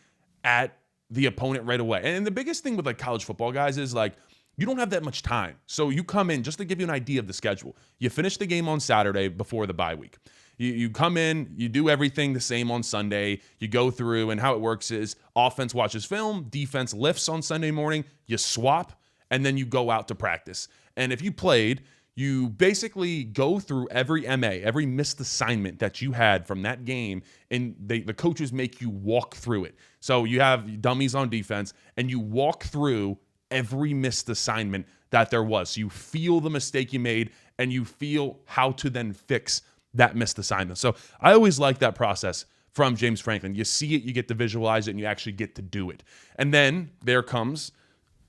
S2: at the opponent right away. And the biggest thing with like college football guys is like, you don't have that much time. So you come in, just to give you an idea of the schedule, you finish the game on Saturday before the bye week. You come in, you do everything the same on Sunday, you go through, and how it works is offense watches film, defense lifts on Sunday morning, you swap, and then you go out to practice. And if you played, you basically go through every MA, every missed assignment that you had from that game, and the coaches make you walk through it. So you have dummies on defense, and you walk through every missed assignment that there was. So you feel the mistake you made, and you feel how to then fix that missed assignment. So I always like that process from James Franklin. You see it, you get to visualize it, and you actually get to do it. And then there comes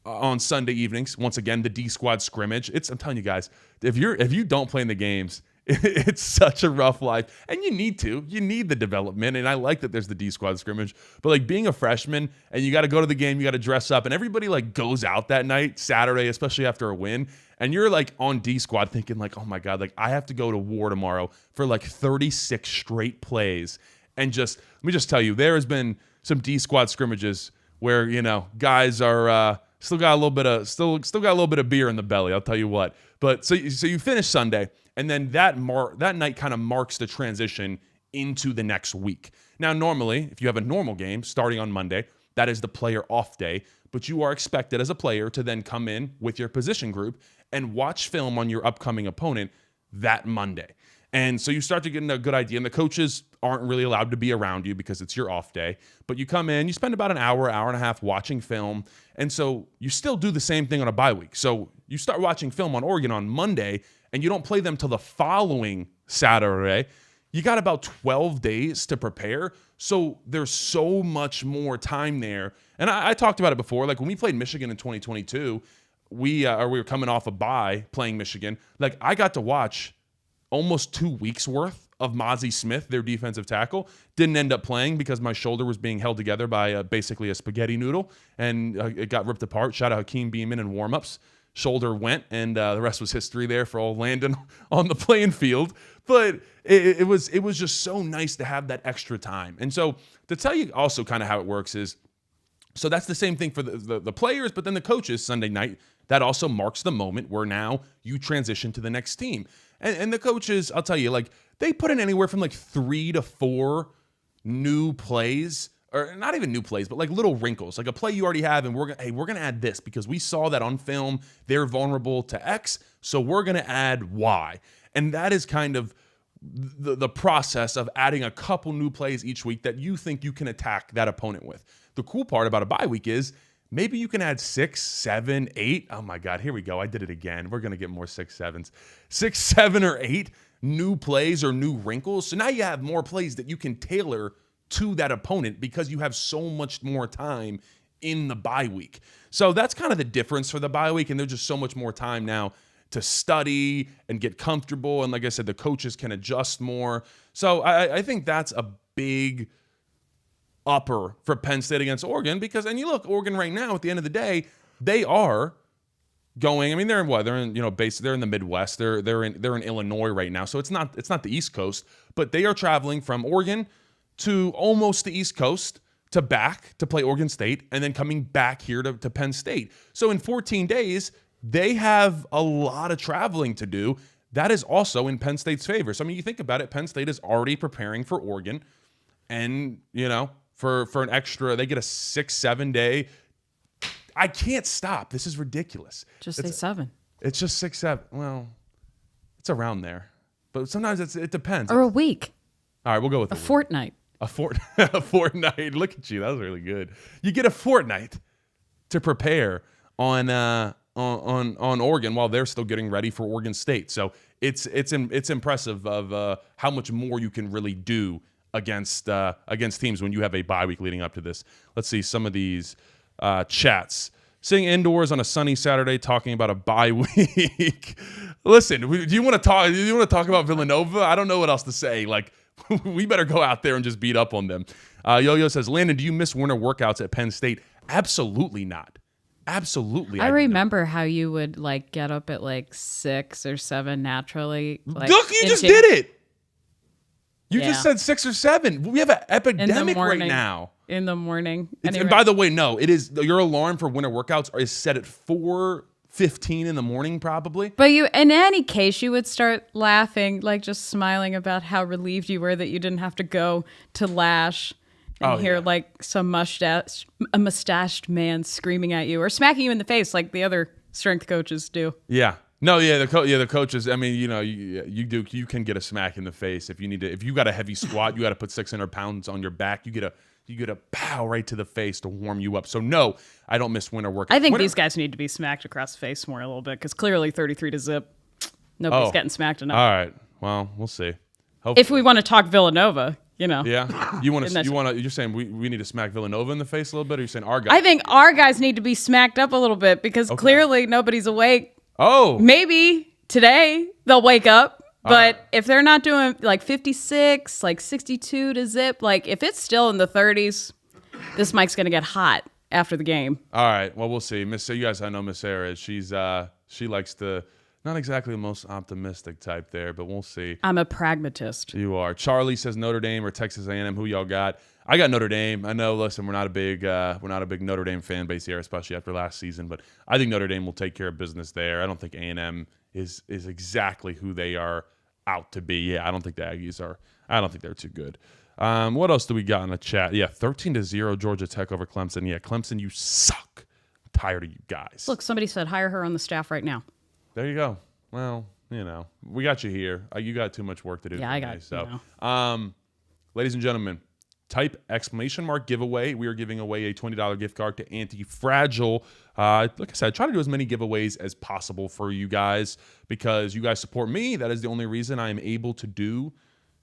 S2: on Sunday evenings, once again, the D squad scrimmage. I'm telling you guys, if you don't play in the games, it's such a rough life, and you need the development. And I like that there's the D squad scrimmage, but like being a freshman and you got to go to the game, you got to dress up, and everybody like goes out that night, Saturday, especially after a win. And you're like on D squad thinking like, oh my God, like I have to go to war tomorrow for like 36 straight plays. And just, let me just tell you, there has been some D squad scrimmages where, guys are, still got a little bit of beer in the belly. I'll tell you what. But so you finish Sunday, and then that night kind of marks the transition into the next week. Now, normally, if you have a normal game starting on Monday, that is the player off day. But you are expected as a player to then come in with your position group and watch film on your upcoming opponent that Monday. And so you start to get a good idea, and the coaches aren't really allowed to be around you because it's your off day. But you come in, you spend about an hour and a half watching film. And so you still do the same thing on a bye week. So you start watching film on Oregon on Monday, and you don't play them till the following Saturday. You got about 12 days to prepare. So there's so much more time there. And I talked about it before. Like when we played Michigan in 2022, we were coming off a bye playing Michigan. Like I got to watch almost 2 weeks worth of Mozzie Smith, their defensive tackle. Didn't end up playing because my shoulder was being held together by basically a spaghetti noodle, and it got ripped apart. Shout out Hakeem Beeman in warmups. Shoulder went, and the rest was history there for old Landon on the playing field. But it was just so nice to have that extra time. And so to tell you also kind of how it works is, so that's the same thing for the players, but then the coaches Sunday night, that also marks the moment where now you transition to the next team. And the coaches, I'll tell you, like they put in anywhere from like 3 to 4 new plays, or not even new plays, but like little wrinkles, like a play you already have, and we're gonna add this because we saw that on film they're vulnerable to X, so we're gonna add Y. And that is kind of the process of adding a couple new plays each week that you think you can attack that opponent with. The cool part about a bye week is maybe you can add 6, 7, 8. Oh my God, here we go. I did it again. We're going to get more 6, 7s. 6, 7, or 8 new plays or new wrinkles. So now you have more plays that you can tailor to that opponent because you have so much more time in the bye week. So that's kind of the difference for the bye week. And there's just so much more time now to study and get comfortable. And like I said, the coaches can adjust more. So I think that's a big upper for Penn State against Oregon because, and you look, Oregon right now, at the end of the day, they are going, I mean, they're in what? They're in, they're in the Midwest. They're in Illinois right now. So it's not the East Coast, but they are traveling from Oregon to almost the East Coast to back to play Oregon State and then coming back here to Penn State. So in 14 days, they have a lot of traveling to do. That is also in Penn State's favor. So, I mean, you think about it, Penn State is already preparing for Oregon and, for an extra, they get a 6-7 day. I can't stop. This is ridiculous.
S3: Just say 7.
S2: It's just 6-7. Well, it's around there, but sometimes it depends.
S3: Or a week.
S2: All right, we'll go with
S3: a fortnight.
S2: A fortnight. Look at you. That was really good. You get a fortnight to prepare on Oregon while they're still getting ready for Oregon State. So it's impressive of how much more you can really do against teams when you have a bye week leading up to this. Let's see some of these chats. Sitting indoors on a sunny Saturday talking about a bye week. Listen, do you want to talk about Villanova? I don't know what else to say. Like, we better go out there and just beat up on them. Yo-Yo says, Landon, do you miss winter workouts at Penn State? Absolutely not. Absolutely.
S3: I remember how you would like get up at like 6 or 7 naturally. Like,
S2: look, you just did it. You just said 6 or 7. We have an epidemic right now.
S3: In the morning.
S2: Anyway. And by the way, no, it is your alarm for winter workouts is set at 4:45 15 in the morning probably.
S3: But in any case, you would start laughing, like just smiling about how relieved you were that you didn't have to go to Lash and hear like some mustached man screaming at you or smacking you in the face like the other strength coaches do.
S2: Yeah. No, yeah, the coaches. I mean, you can get a smack in the face if you need to. If you got a heavy squat, you got to put 600 pounds on your back. You get a pow right to the face to warm you up. So no, I don't miss winter work.
S3: I think these guys need to be smacked across the face more a little bit because clearly 33 to zip, nobody's getting smacked enough.
S2: All right, well, we'll see. Hopefully.
S3: If we want to talk Villanova,
S2: Yeah, you're saying we need to smack Villanova in the face a little bit, or you're saying our guys?
S3: I think our guys need to be smacked up a little bit because clearly nobody's awake.
S2: Oh,
S3: maybe today they'll wake up. But if they're not doing like 56, like 62 to zip, like if it's still in the 30s, this mic's going to get hot after the game.
S2: All right. Well, we'll see. You guys, I know Miss Sarah. She likes to, not exactly the most optimistic type there, but we'll see.
S3: I'm a pragmatist.
S2: You are. Charlie says Notre Dame or Texas A&M. Who y'all got? I got Notre Dame. I know. Listen, we're not a big Notre Dame fan base here, especially after last season. But I think Notre Dame will take care of business there. I don't think A&M is exactly who they are out to be. Yeah, I don't think the Aggies are. I don't think they're too good. What else do we got in the chat? Yeah, 13-0 Georgia Tech over Clemson. Yeah, Clemson, you suck. I'm tired of you guys.
S3: Look, somebody said hire her on the staff right now.
S2: There you go. Well, we got you here. You got too much work to do.
S3: Yeah, I got.
S2: So, ladies and gentlemen, type ! giveaway. We are giving away a $20 gift card to Anti-Fragile. Like I said, try to do as many giveaways as possible for you guys because you guys support me. That is the only reason I am able to do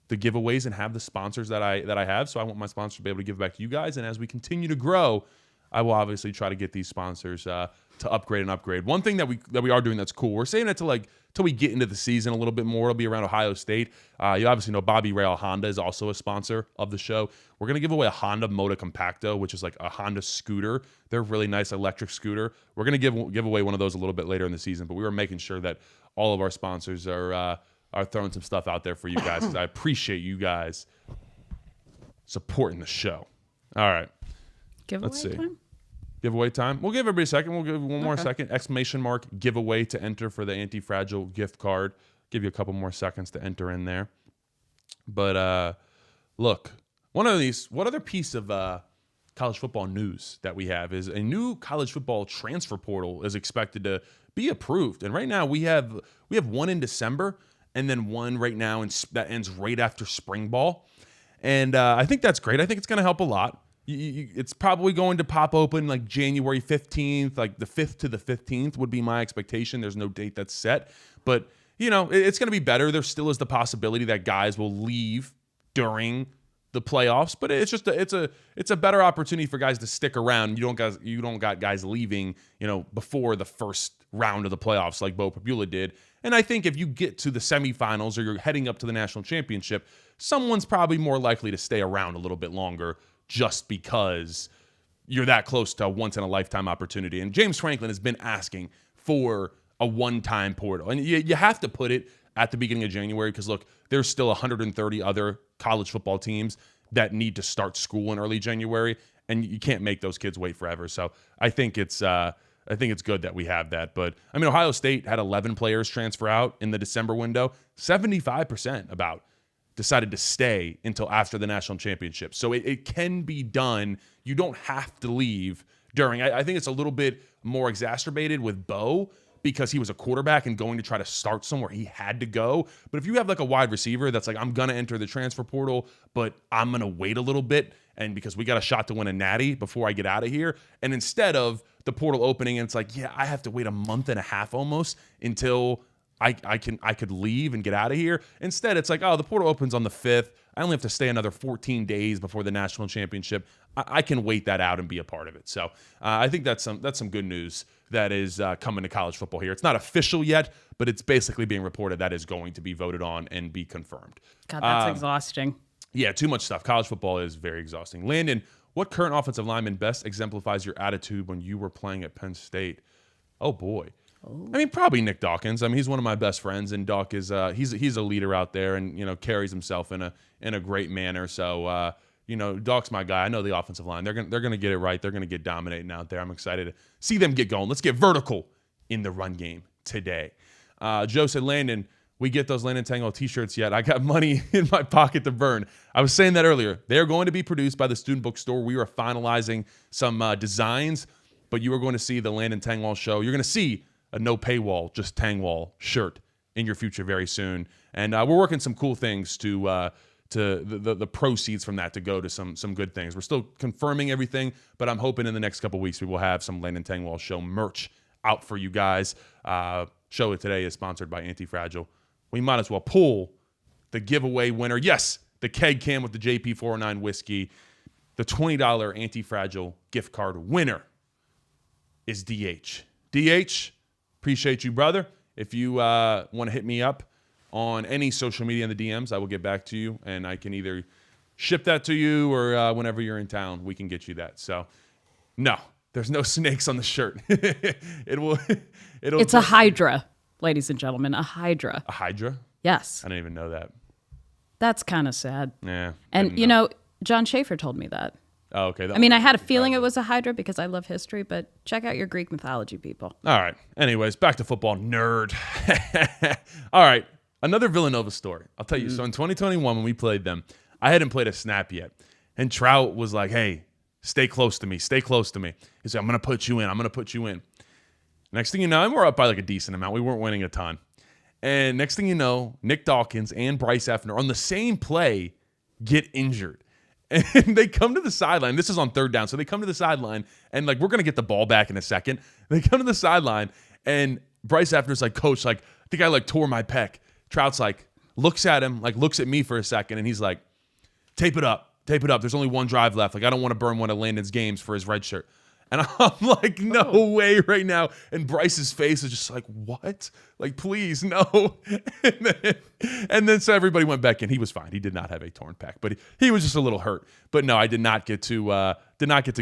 S2: the giveaways and have the sponsors that I have. So I want my sponsors to be able to give back to you guys. And as we continue to grow, I will obviously try to get these sponsors to upgrade. One thing that we are doing that's cool. We're saying it till we get into the season a little bit more. It'll be around Ohio State. You obviously know Bobby Rail Honda is also a sponsor of the show. We're going to give away a Honda Moto Compacto, which is like a Honda scooter. They're a really nice electric scooter. We're going to give away one of those a little bit later in the season, but we were making sure that all of our sponsors are throwing some stuff out there for you guys because I appreciate you guys supporting the show. All right. Let's see. Giveaway time. We'll give everybody a second. We'll give one more second. ! giveaway to enter for the Anti-Fragile gift card. Give you a couple more seconds to enter in there. But look, one other piece of college football news that we have is a new college football transfer portal is expected to be approved. And right now we have one in December and then one right now that ends right after spring ball. And I think that's great. I think it's going to help a lot. It's probably going to pop open like January 15th, like the 5th to the 15th would be my expectation. There's no date that's set, but it's going to be better. There still is the possibility that guys will leave during the playoffs, but it's just it's a better opportunity for guys to stick around. You don't got guys leaving, before the first round of the playoffs like Bo Pabula did. And I think if you get to the semifinals or you're heading up to the national championship, someone's probably more likely to stay around a little bit longer just because you're that close to a once-in-a-lifetime opportunity. And James Franklin has been asking for a one-time portal. And you have to put it at the beginning of January because, look, there's still 130 other college football teams that need to start school in early January, and you can't make those kids wait forever. So I think it's good that we have that. But, I mean, Ohio State had 11 players transfer out in the December window. 75% about decided to stay until after the national championship. So it can be done. You don't have to leave during. I think it's a little bit more exacerbated with Bo because he was a quarterback and going to try to start somewhere he had to go. But if you have like a wide receiver that's like, I'm going to enter the transfer portal, but I'm going to wait a little bit and because we got a shot to win a natty before I get out of here. And instead of the portal opening, and it's like, yeah, I have to wait a month and a half almost until I could leave and get out of here. Instead, it's like, oh, the portal opens on the 5th. I only have to stay another 14 days before the national championship. I can wait that out and be a part of it. So I think that's some good news that is coming to college football here. It's not official yet, but it's basically being reported that is going to be voted on and be confirmed.
S3: God, that's exhausting.
S2: Yeah, too much stuff. College football is very exhausting. Landon, what current offensive lineman best exemplifies your attitude when you were playing at Penn State? Oh, boy. I mean, probably Nick Dawkins. I mean, he's one of my best friends, and Doc is he's a leader out there, and carries himself in a great manner. So Doc's my guy. I know the offensive line. They're gonna get it right. They're gonna get dominating out there. I'm excited to see them get going. Let's get vertical in the run game today. Joe said, Landon, we get those Landon Tango t-shirts yet? I got money in my pocket to burn. I was saying that earlier. They're going to be produced by the Student Bookstore. We are finalizing some designs, but you are going to see the Landon Tangwall show. You're going to see a no paywall, just Tangwall shirt in your future very soon. And we're working some cool things to the proceeds from that to go to some good things. We're still confirming everything, but I'm hoping in the next couple weeks we will have some Landon Tangwall show merch out for you guys. Show today is sponsored by Anti-Fragile. We might as well pull the giveaway winner. Yes, the keg can with the JP409 whiskey. The $20 Anti-Fragile gift card winner is DH. DH, appreciate you, brother. If you want to hit me up on any social media in the DMs, I will get back to you, and I can either ship that to you or whenever you're in town, we can get you that. So, no, there's no snakes on the shirt.
S3: It's a hydra, ladies and gentlemen, a hydra.
S2: A hydra?
S3: Yes.
S2: I didn't even know that.
S3: That's kind of sad.
S2: Yeah.
S3: And, you know, John Schaefer told me that.
S2: Oh, okay.
S3: I mean, I had a feeling it was a hydra because I love history, but check out your Greek mythology, people.
S2: All right. Anyways, back to football, nerd. All right. Another Villanova story. I'll tell you. So in 2021, when we played them, I hadn't played a snap yet. And Trout was like, hey, stay close to me. Stay close to me. He said, I'm going to put you in. I'm going to put you in. Next thing you know, and we're up by like a decent amount. We weren't winning a ton. And next thing you know, Nick Dawkins and Bryce Effner on the same play get injured. And they come to the sideline. This is on third down. So they come to the sideline, and, like, we're going to get the ball back in a second. They come to the sideline, and Bryce Effner's like, Coach, like, I think I, like, tore my pec. Trout's like, looks at him, like, looks at me for a second, and he's like, tape it up. Tape it up. There's only one drive left. Like, I don't want to burn one of Landon's games for his red shirt. And I'm like, no way right now. And Bryce's face is just like, what? Like, please, no. And then so everybody went back in. He was fine. He did not have a torn pec, but he was just a little hurt. But no, I did not get to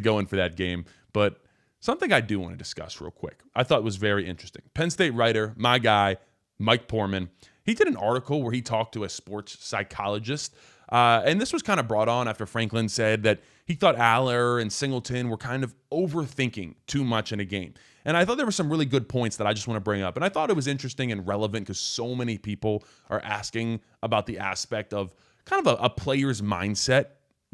S2: go in for that game. But something I do want to discuss real quick, I thought was very interesting. Penn State writer, my guy, Mike Porman, he did an article where he talked to a sports psychologist. And this was kind of brought on after Franklin said that he thought Aller and Singleton were kind of overthinking too much in a game. And I thought there were some really good points that I just want to bring up. And I thought it was interesting and relevant because so many people are asking about the aspect of kind of a player's mindset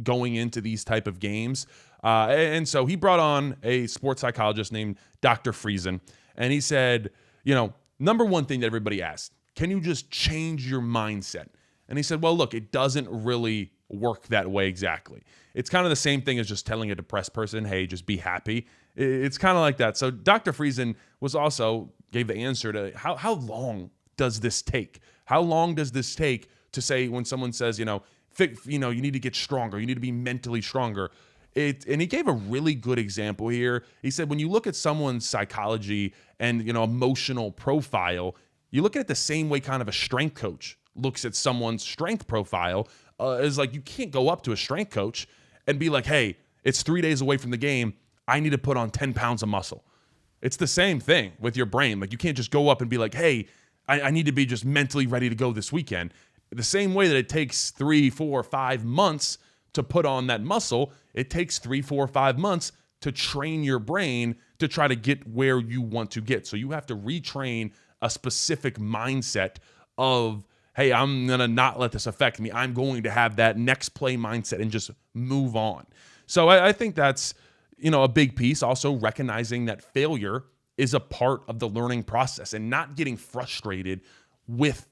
S2: going into these type of games. And so he brought on a sports psychologist named Dr. Friesen. And he said, you know, number one thing that everybody asked, can you just change your mindset? And he said, well, look, it doesn't really work that way exactly. It's kind of the same thing as just telling a depressed person, hey, just be happy. It's kind of like that. So Dr. Friesen gave the answer to how long does this take? How long does this take to say when someone says, you need to get stronger, you need to be mentally stronger. And he gave a really good example here. He said, when you look at someone's psychology and, emotional profile, you look at it the same way kind of a strength coach looks at someone's strength profile. Is like, you can't go up to a strength coach and be like, hey, it's 3 days away from the game. I need to put on 10 pounds of muscle. It's the same thing with your brain. Like, you can't just go up and be like, hey, I need to be just mentally ready to go this weekend. The same way that it takes 3, 4, 5 months to put on that muscle, it takes 3, 4, 5 months to train your brain to try to get where you want to get. So you have to retrain a specific mindset of, hey, I'm going to not let this affect me. I'm going to have that next play mindset and just move on. So I think that's, a big piece. Also recognizing that failure is a part of the learning process and not getting frustrated with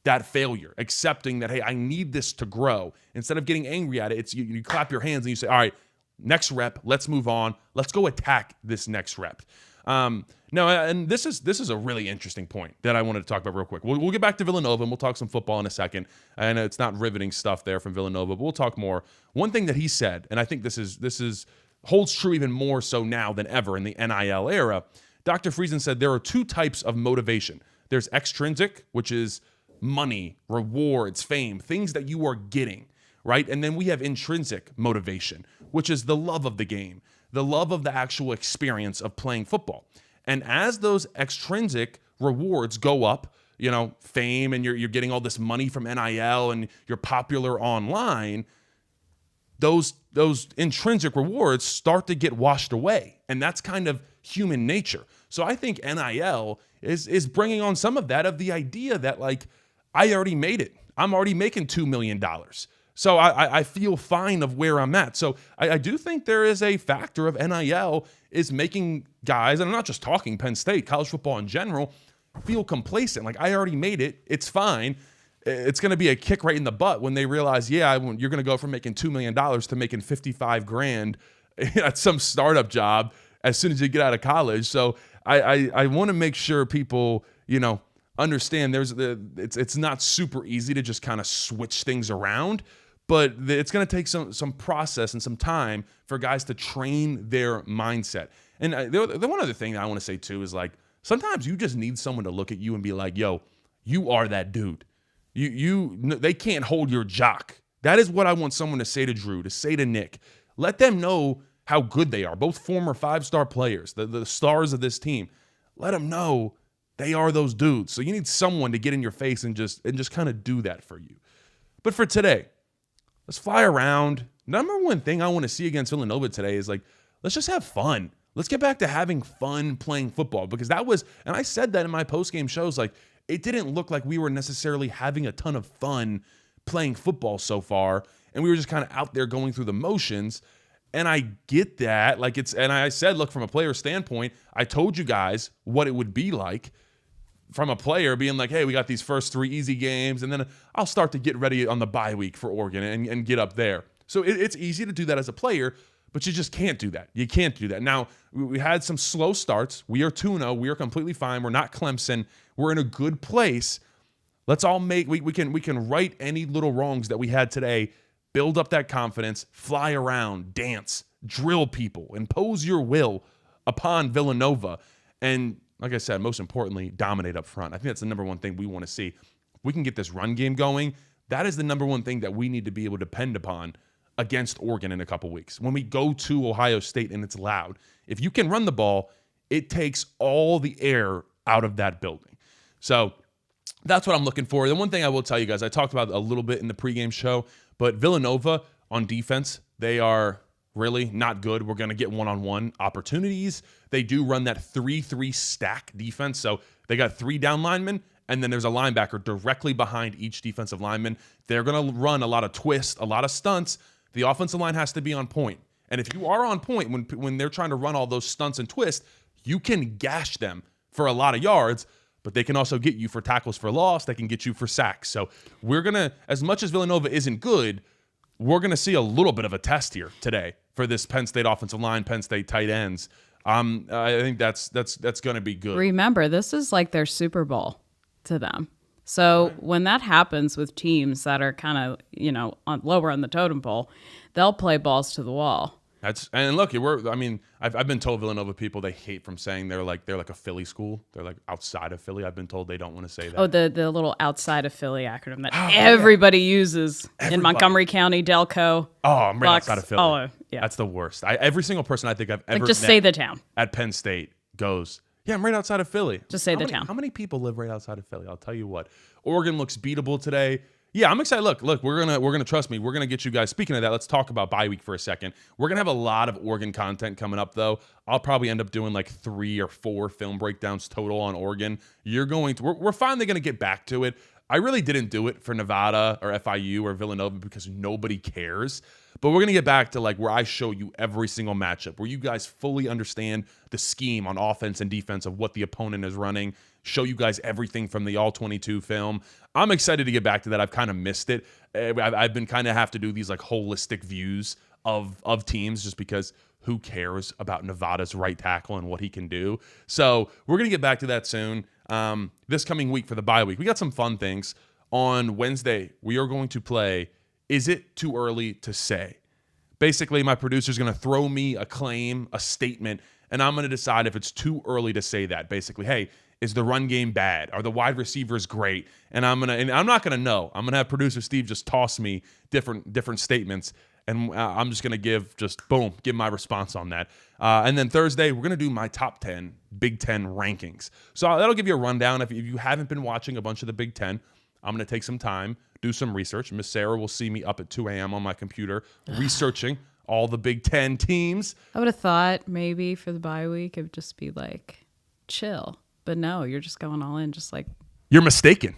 S2: that failure. Accepting that, hey, I need this to grow. Instead of getting angry at it, it's you clap your hands and you say, all right, next rep, let's move on. Let's go attack this next rep. No, and this is a really interesting point that I wanted to talk about real quick. We'll get back to Villanova and we'll talk some football in a second. And it's not riveting stuff there from Villanova, but we'll talk more. One thing that he said, and I think this holds true even more so now than ever in the NIL era. Dr. Friesen said there are two types of motivation. There's extrinsic, which is money, rewards, fame, things that you are getting, right? And then we have intrinsic motivation, which is the love of the game, the love of the actual experience of playing football. And as those extrinsic rewards go up, fame, and you're getting all this money from NIL and you're popular online, those intrinsic rewards start to get washed away. And that's kind of human nature. So I think NIL is bringing on some of that, of the idea that, like, I already made it. I'm already making $2 million. So I feel fine of where I'm at. So I do think there is a factor of NIL is making guys, and I'm not just talking Penn State, college football in general, feel complacent. Like, I already made it. It's fine. It's going to be a kick right in the butt when they realize, you're going to go from making $2 million to making $55,000 at some startup job as soon as you get out of college. So I want to make sure people, understand it's not super easy to just kind of switch things around, but it's going to take some process and some time for guys to train their mindset. And the one other thing that I want to say too is, like, sometimes you just need someone to look at you and be like, yo, you are that dude. They can't hold your jock. That is what I want someone to say to Drew, to say to Nick. Let them know how good they are. Both former 5-star players, the stars of this team. Let them know they are those dudes. So you need someone to get in your face and just kind of do that for you. But for today, let's fly around. Number one thing I want to see against Villanova today is, like, let's just have fun. Let's get back to having fun playing football, because that was, and I said that in my postgame shows, like, it didn't look like we were necessarily having a ton of fun playing football so far, and we were just kind of out there going through the motions. And I get that, like, and I said, look, from a player standpoint, I told you guys what it would be like from a player being like, hey, we got these first 3 easy games, and then I'll start to get ready on the bye week for Oregon and get up there. So it's easy to do that as a player, but you just can't do that. You can't do that. Now, we had some slow starts. We are 2-0. We are completely fine. We're not Clemson. We're in a good place. Let's all we can right any little wrongs that we had today, build up that confidence, fly around, dance, drill people, impose your will upon Villanova, and, like I said, most importantly, dominate up front. I think that's the number one thing we want to see. If we can get this run game going, that is the number one thing that we need to be able to depend upon against Oregon in a couple weeks. When we go to Ohio State and it's loud, if you can run the ball, it takes all the air out of that building. So that's what I'm looking for. The one thing I will tell you guys, I talked about a little bit in the pregame show, but Villanova on defense, they are really not good. We're going to get one-on-one opportunities. They do run that 3-3 stack defense. So they got 3 down linemen, and then there's a linebacker directly behind each defensive lineman. They're going to run a lot of twists, a lot of stunts. The offensive line has to be on point. And if you are on point when they're trying to run all those stunts and twists, you can gash them for a lot of yards, but they can also get you for tackles for loss. They can get you for sacks. So we're going to, as much as Villanova isn't good, we're going to see a little bit of a test here today for this Penn State offensive line, Penn State tight ends. I think that's going to be good.
S3: Remember, this is like their Super Bowl to them. So when that happens with teams that are kind of, lower on the totem pole, they'll play balls to the wall.
S2: And look, I've been told Villanova people, they hate from saying they're like a Philly school. They're like outside of Philly. I've been told they don't want to say that.
S3: Oh, the little outside of Philly acronym that everybody uses in Montgomery County, Delco.
S2: Oh, I'm right outside of Philly.
S3: Oh, yeah.
S2: That's the worst. Every single person I think I've ever
S3: just
S2: met
S3: say the town
S2: at Penn State goes, yeah, I'm right outside of Philly.
S3: Just say the town.
S2: How many people live right outside of Philly? I'll tell you what. Oregon looks beatable today. Yeah, I'm excited. Look, we're gonna trust me. We're gonna get you guys. Speaking of that, let's talk about bye week for a second. We're gonna have a lot of Oregon content coming up, though. I'll probably end up doing like 3 or 4 film breakdowns total on Oregon. We're finally gonna get back to it. I really didn't do it for Nevada or FIU or Villanova because nobody cares. But we're going to get back to like where I show you every single matchup, where you guys fully understand the scheme on offense and defense of what the opponent is running, show you guys everything from the All-22 film. I'm excited to get back to that. I've kind of missed it. I've been kind of have to do these like holistic views of teams just because who cares about Nevada's right tackle and what he can do. So we're going to get back to that soon. This coming week for the bye week, we got some fun things. On Wednesday, we are going to play Is It Too Early to Say? Basically, my producer's going to throw me a claim, a statement, and I'm going to decide if it's too early to say that. Basically, hey, is the run game bad? Are the wide receivers great? And I'm not going to know. I'm going to have producer Steve just toss me different statements, and I'm just going to give my response on that. And then Thursday, we're going to do my top 10 Big Ten rankings. So that'll give you a rundown. If you haven't been watching a bunch of the Big Ten, I'm going to take some time, do some research. Miss Sarah will see me up at 2 a.m. on my computer researching all the Big Ten teams.
S3: I would have thought maybe for the bye week it would just be like chill. But no, you're just going all in, just like.
S2: You're mistaken.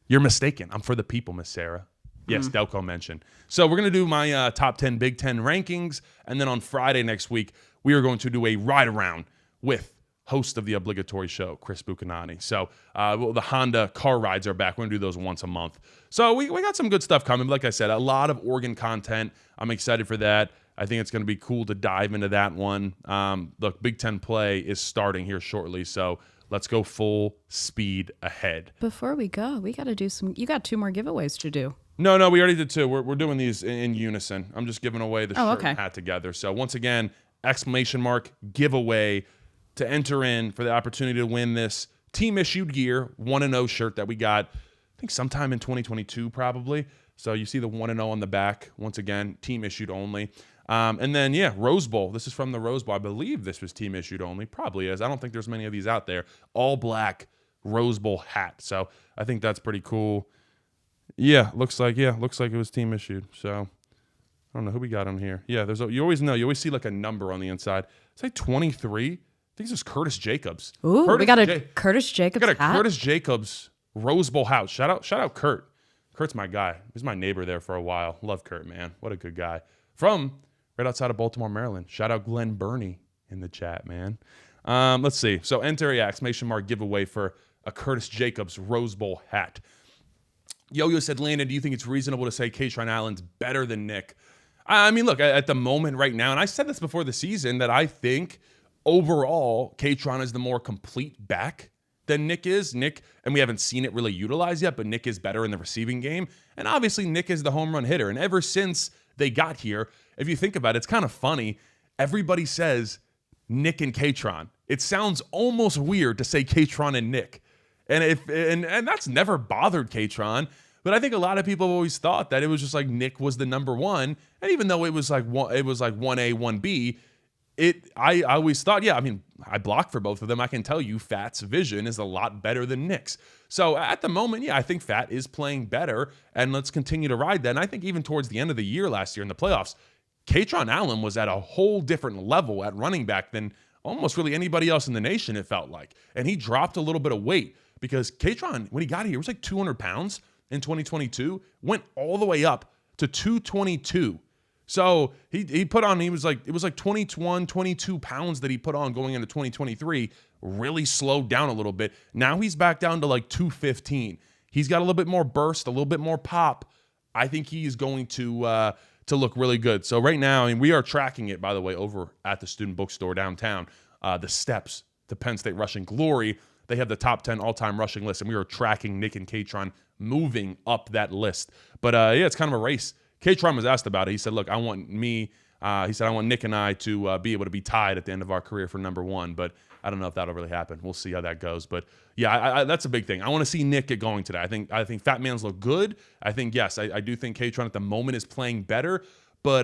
S2: You're mistaken. I'm for the people, Miss Sarah. Yes, Delco mentioned. So we're going to do my top 10 Big Ten rankings. And then on Friday next week, we are going to do a ride around with host of the obligatory show, Chris Buchanani. So the Honda car rides are back. We're going to do those once a month. So we got some good stuff coming. Like I said, a lot of Oregon content. I'm excited for that. I think it's going to be cool to dive into that one. Look, Big Ten play is starting here shortly. So let's go full speed ahead.
S3: Before we go, we got to do some. You got 2 more giveaways to do.
S2: No, we already did 2. We're doing these in unison. I'm just giving away the shirt
S3: okay.
S2: and hat together. So once again, ! giveaway to enter in for the opportunity to win this team issued gear 1-0 shirt that we got, I think sometime in 2022 probably. So you see the 1-0 on the back. Once again, team issued only. And then, Rose Bowl. This is from the Rose Bowl. I believe this was team issued only. Probably is. I don't think there's many of these out there. All black Rose Bowl hat. So I think that's pretty cool. Looks like it was team issued. So I don't know who we got on here. Yeah, you always see like a number on the inside. It's like 23. I think this is Curtis Jacobs.
S3: Ooh, we got a Curtis Jacobs hat.
S2: We got a Curtis Jacobs Rose Bowl house. Shout out Kurt. Kurt's my guy. He was my neighbor there for a while. Love Kurt, man. What a good guy. From right outside of Baltimore, Maryland. Shout out Glenn Burney in the chat, man. Let's see. So enter a ! Giveaway for a Curtis Jacobs Rose Bowl hat. Yo-Yo said, Landon, do you think it's reasonable to say Kaytron Allen's better than Nick? I mean, look, at the moment right now, and I said this before the season, that I think overall, Kaytron is the more complete back than Nick is. Nick, and we haven't seen it really utilized yet, but Nick is better in the receiving game. And obviously, Nick is the home run hitter. And ever since they got here, if you think about it, it's kind of funny. Everybody says Nick and Kaytron. It sounds almost weird to say Kaytron and Nick. And that's never bothered Kaytron. But I think a lot of people have always thought that it was just like Nick was the number one. And even though it was like 1A, 1B, I always thought, I blocked for both of them. I can tell you Fat's vision is a lot better than Nick's. So at the moment, I think Fat is playing better, and let's continue to ride that. And I think even towards the end of the year last year in the playoffs, Kaytron Allen was at a whole different level at running back than almost really anybody else in the nation, it felt like. And he dropped a little bit of weight because Kaytron, when he got here, was like 200 pounds in 2022, went all the way up to 222. So he put on, it was like 21, 22 pounds that he put on going into 2023, really slowed down a little bit. Now he's back down to like 215. He's got a little bit more burst, a little bit more pop. I think he's going to look really good. So right now, and we are tracking it, by the way, over at the student bookstore downtown, the steps to Penn State rushing glory. They have the top 10 all-time rushing list, and we are tracking Nick and Kaytron moving up that list. But it's kind of a race. Kaytron was asked about it. He said, look, I want Nick and I to be able to be tied at the end of our career for number one, but I don't know if that'll really happen. We'll see how that goes. But yeah, that's a big thing. I want to see Nick get going today. I think Fat Man's look good. I think, yes, I do think Kaytron at the moment is playing better, but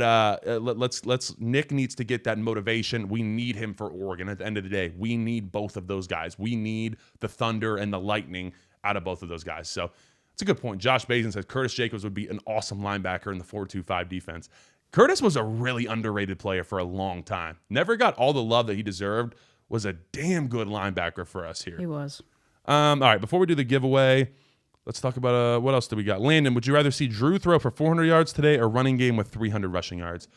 S2: Nick needs to get that motivation. We need him for Oregon at the end of the day. We need both of those guys. We need the Thunder and the Lightning out of both of those guys. So it's a good point. Josh Bazin says Curtis Jacobs would be an awesome linebacker in the 4-2-5 defense. Curtis was a really underrated player for a long time. Never got all the love that he deserved. Was a damn good linebacker for us here.
S3: He was.
S2: All right, before we do the giveaway, let's talk about what else do we got. Landon, would you rather see Drew throw for 400 yards today or running game with 300 rushing yards?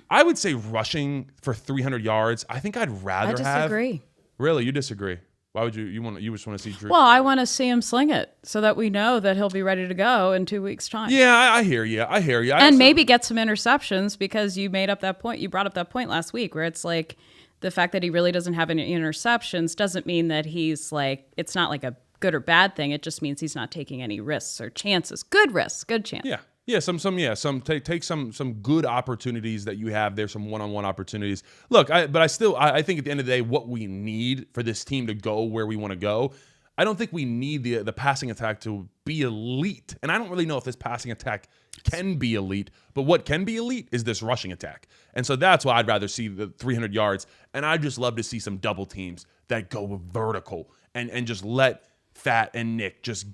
S2: I would say rushing for 300 yards. I think I'd rather have.
S3: I disagree.
S2: Really? You disagree? Why would you just want to see Drew?
S3: Well, I want to see him sling it so that we know that he'll be ready to go in 2 weeks' time.
S2: Yeah, I hear you.
S3: And maybe get some interceptions because you made up that point. You brought up that point last week where it's like the fact that he really doesn't have any interceptions doesn't mean that he's like, it's not like a good or bad thing. It just means he's not taking any risks or chances. Good risks, good chance.
S2: Yeah. Take some good opportunities that you have there, some one-on-one opportunities. Look, I think at the end of the day, what we need for this team to go where we want to go, I don't think we need the passing attack to be elite. And I don't really know if this passing attack can be elite, but what can be elite is this rushing attack. And so that's why I'd rather see the 300 yards. And I'd just love to see some double teams that go vertical and just let Fat and Nick just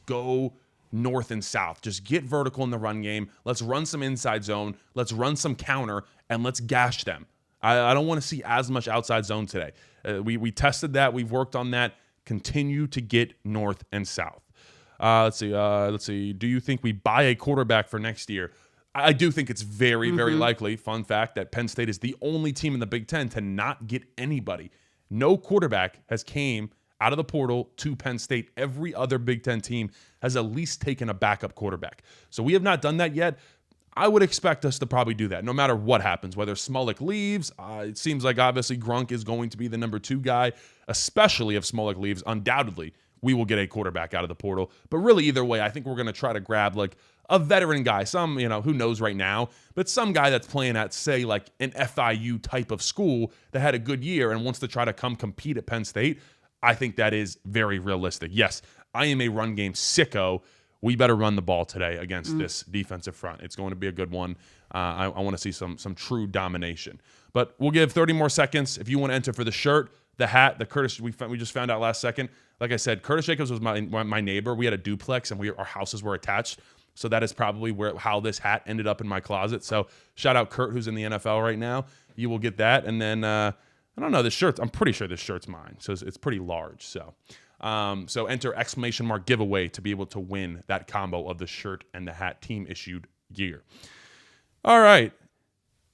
S2: go north and south. Just get vertical in the run game. Let's run some inside zone. Let's run some counter, and let's gash them. I don't want to see as much outside zone today. We tested that. We've worked on that. Continue to get north and south. Let's see. Do you think we buy a quarterback for next year? I do think it's very, very likely. Fun fact that Penn State is the only team in the Big Ten to not get anybody. No quarterback has came out of the portal to Penn State. Every other Big Ten team has at least taken a backup quarterback. So we have not done that yet. I would expect us to probably do that no matter what happens, whether Smolik leaves. It seems like obviously Grunk is going to be the number 2 guy, especially if Smolik leaves. Undoubtedly, we will get a quarterback out of the portal. But really, either way, I think we're going to try to grab like a veteran guy, some, who knows right now, but some guy that's playing at, say, like an FIU type of school that had a good year and wants to try to come compete at Penn State. I think that is very realistic. Yes, I am a run game sicko. We better run the ball today against this defensive front. It's going to be a good one. I want to see some true domination. But we'll give 30 more seconds. If you want to enter for the shirt, the hat, the Curtis, we just found out last second. Like I said, Curtis Jacobs was my neighbor. We had a duplex, and our houses were attached. So that is probably how this hat ended up in my closet. So shout out Kurt, who's in the NFL right now. You will get that. And then, I don't know, I'm pretty sure this shirt's mine. So it's pretty large. So enter ! Giveaway to be able to win that combo of the shirt and the hat, team issued gear. All right.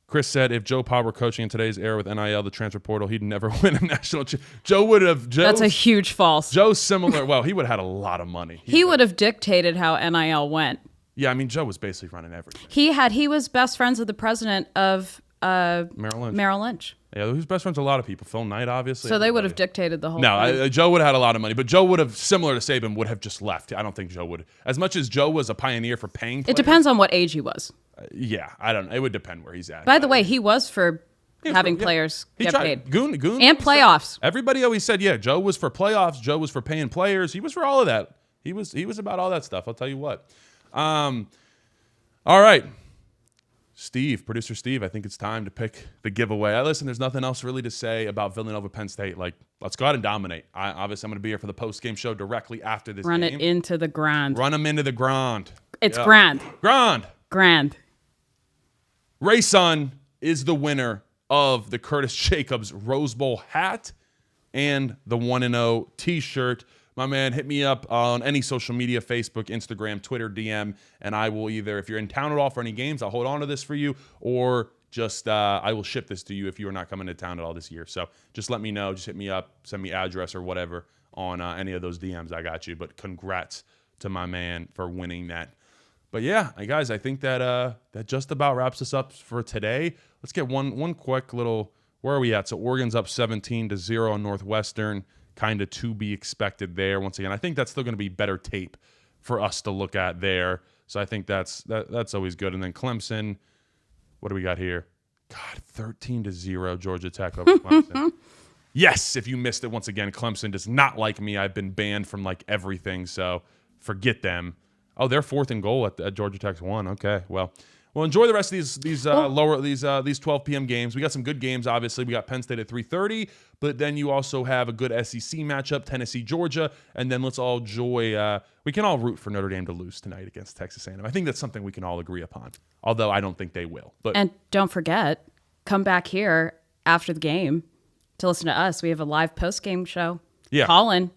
S2: Chris said if Joe Pa were coaching in today's era with NIL, the transfer portal, he'd never win a national Joe would have.
S3: That's a huge false.
S2: Joe's similar. Well, he would have had a lot of money.
S3: He would have dictated how NIL went.
S2: Yeah, I mean, Joe was basically running everything.
S3: He was best friends with the president of Merrill Lynch.
S2: Yeah, he was best friends with a lot of people. Phil Knight, obviously.
S3: So they would have dictated the whole thing.
S2: No, Joe would have had a lot of money, but Joe would have, similar to Saban, would have just left. I don't think Joe would. As much as Joe was a pioneer for paying players,
S3: it depends on what age he was.
S2: Yeah, I don't know. It would depend where he's at.
S3: By the way, he was for having players get paid.
S2: Goon
S3: and playoffs.
S2: Everybody always said, yeah, Joe was for playoffs. Joe was for paying players. He was for all of that. He was about all that stuff. I'll tell you what. All right. Producer Steve, I think it's time to pick the giveaway. Listen, there's nothing else really to say about Villanova Penn State. Like, let's go out and dominate. Obviously, I'm going to be here for the post-game show directly after this game.
S3: Run it into the ground.
S2: Run them into the ground.
S3: It's grand.
S2: Grand. Ray Sun is the winner of the Curtis Jacobs Rose Bowl hat and the 1-0 t-shirt. My man, hit me up on any social media, Facebook, Instagram, Twitter, DM, and I will either, if you're in town at all for any games, I'll hold on to this for you, or just I will ship this to you if you are not coming to town at all this year. So just let me know. Just hit me up, send me address or whatever on any of those DMs. I got you. But congrats to my man for winning that. But yeah, guys, I think that just about wraps us up for today. Let's get one quick little, where are we at? So Oregon's up 17-0 on Northwestern. Kind of to be expected there. Once again, I think that's still going to be better tape for us to look at there. So I think that's always good. And then Clemson, what do we got here? God, 13-0 Georgia Tech over Clemson. Yes, if you missed it, once again, Clemson does not like me. I've been banned from like everything, so forget them. Oh, they're 4th and goal at Georgia Tech's 1. Okay, well, enjoy the rest of these 12 p.m. games. We got some good games, obviously. We got Penn State at 3:30, but then you also have a good SEC matchup, Tennessee, Georgia, and then let's all enjoy. We can all root for Notre Dame to lose tonight against Texas A&M. I think that's something we can all agree upon, although I don't think they will. And
S3: don't forget, come back here after the game to listen to us. We have a live post-game show.
S2: Yeah.
S3: Call in.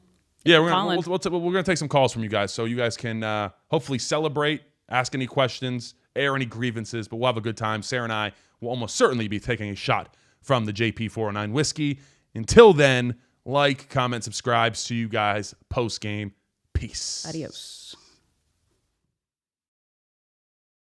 S2: Yeah, we're going to take some calls from you guys, so you guys can hopefully celebrate, ask any questions, air any grievances, but we'll have a good time. Sarah and I will almost certainly be taking a shot from the JP409 whiskey. Until then, like, comment, subscribe. See you guys post-game. Peace.
S3: Adios.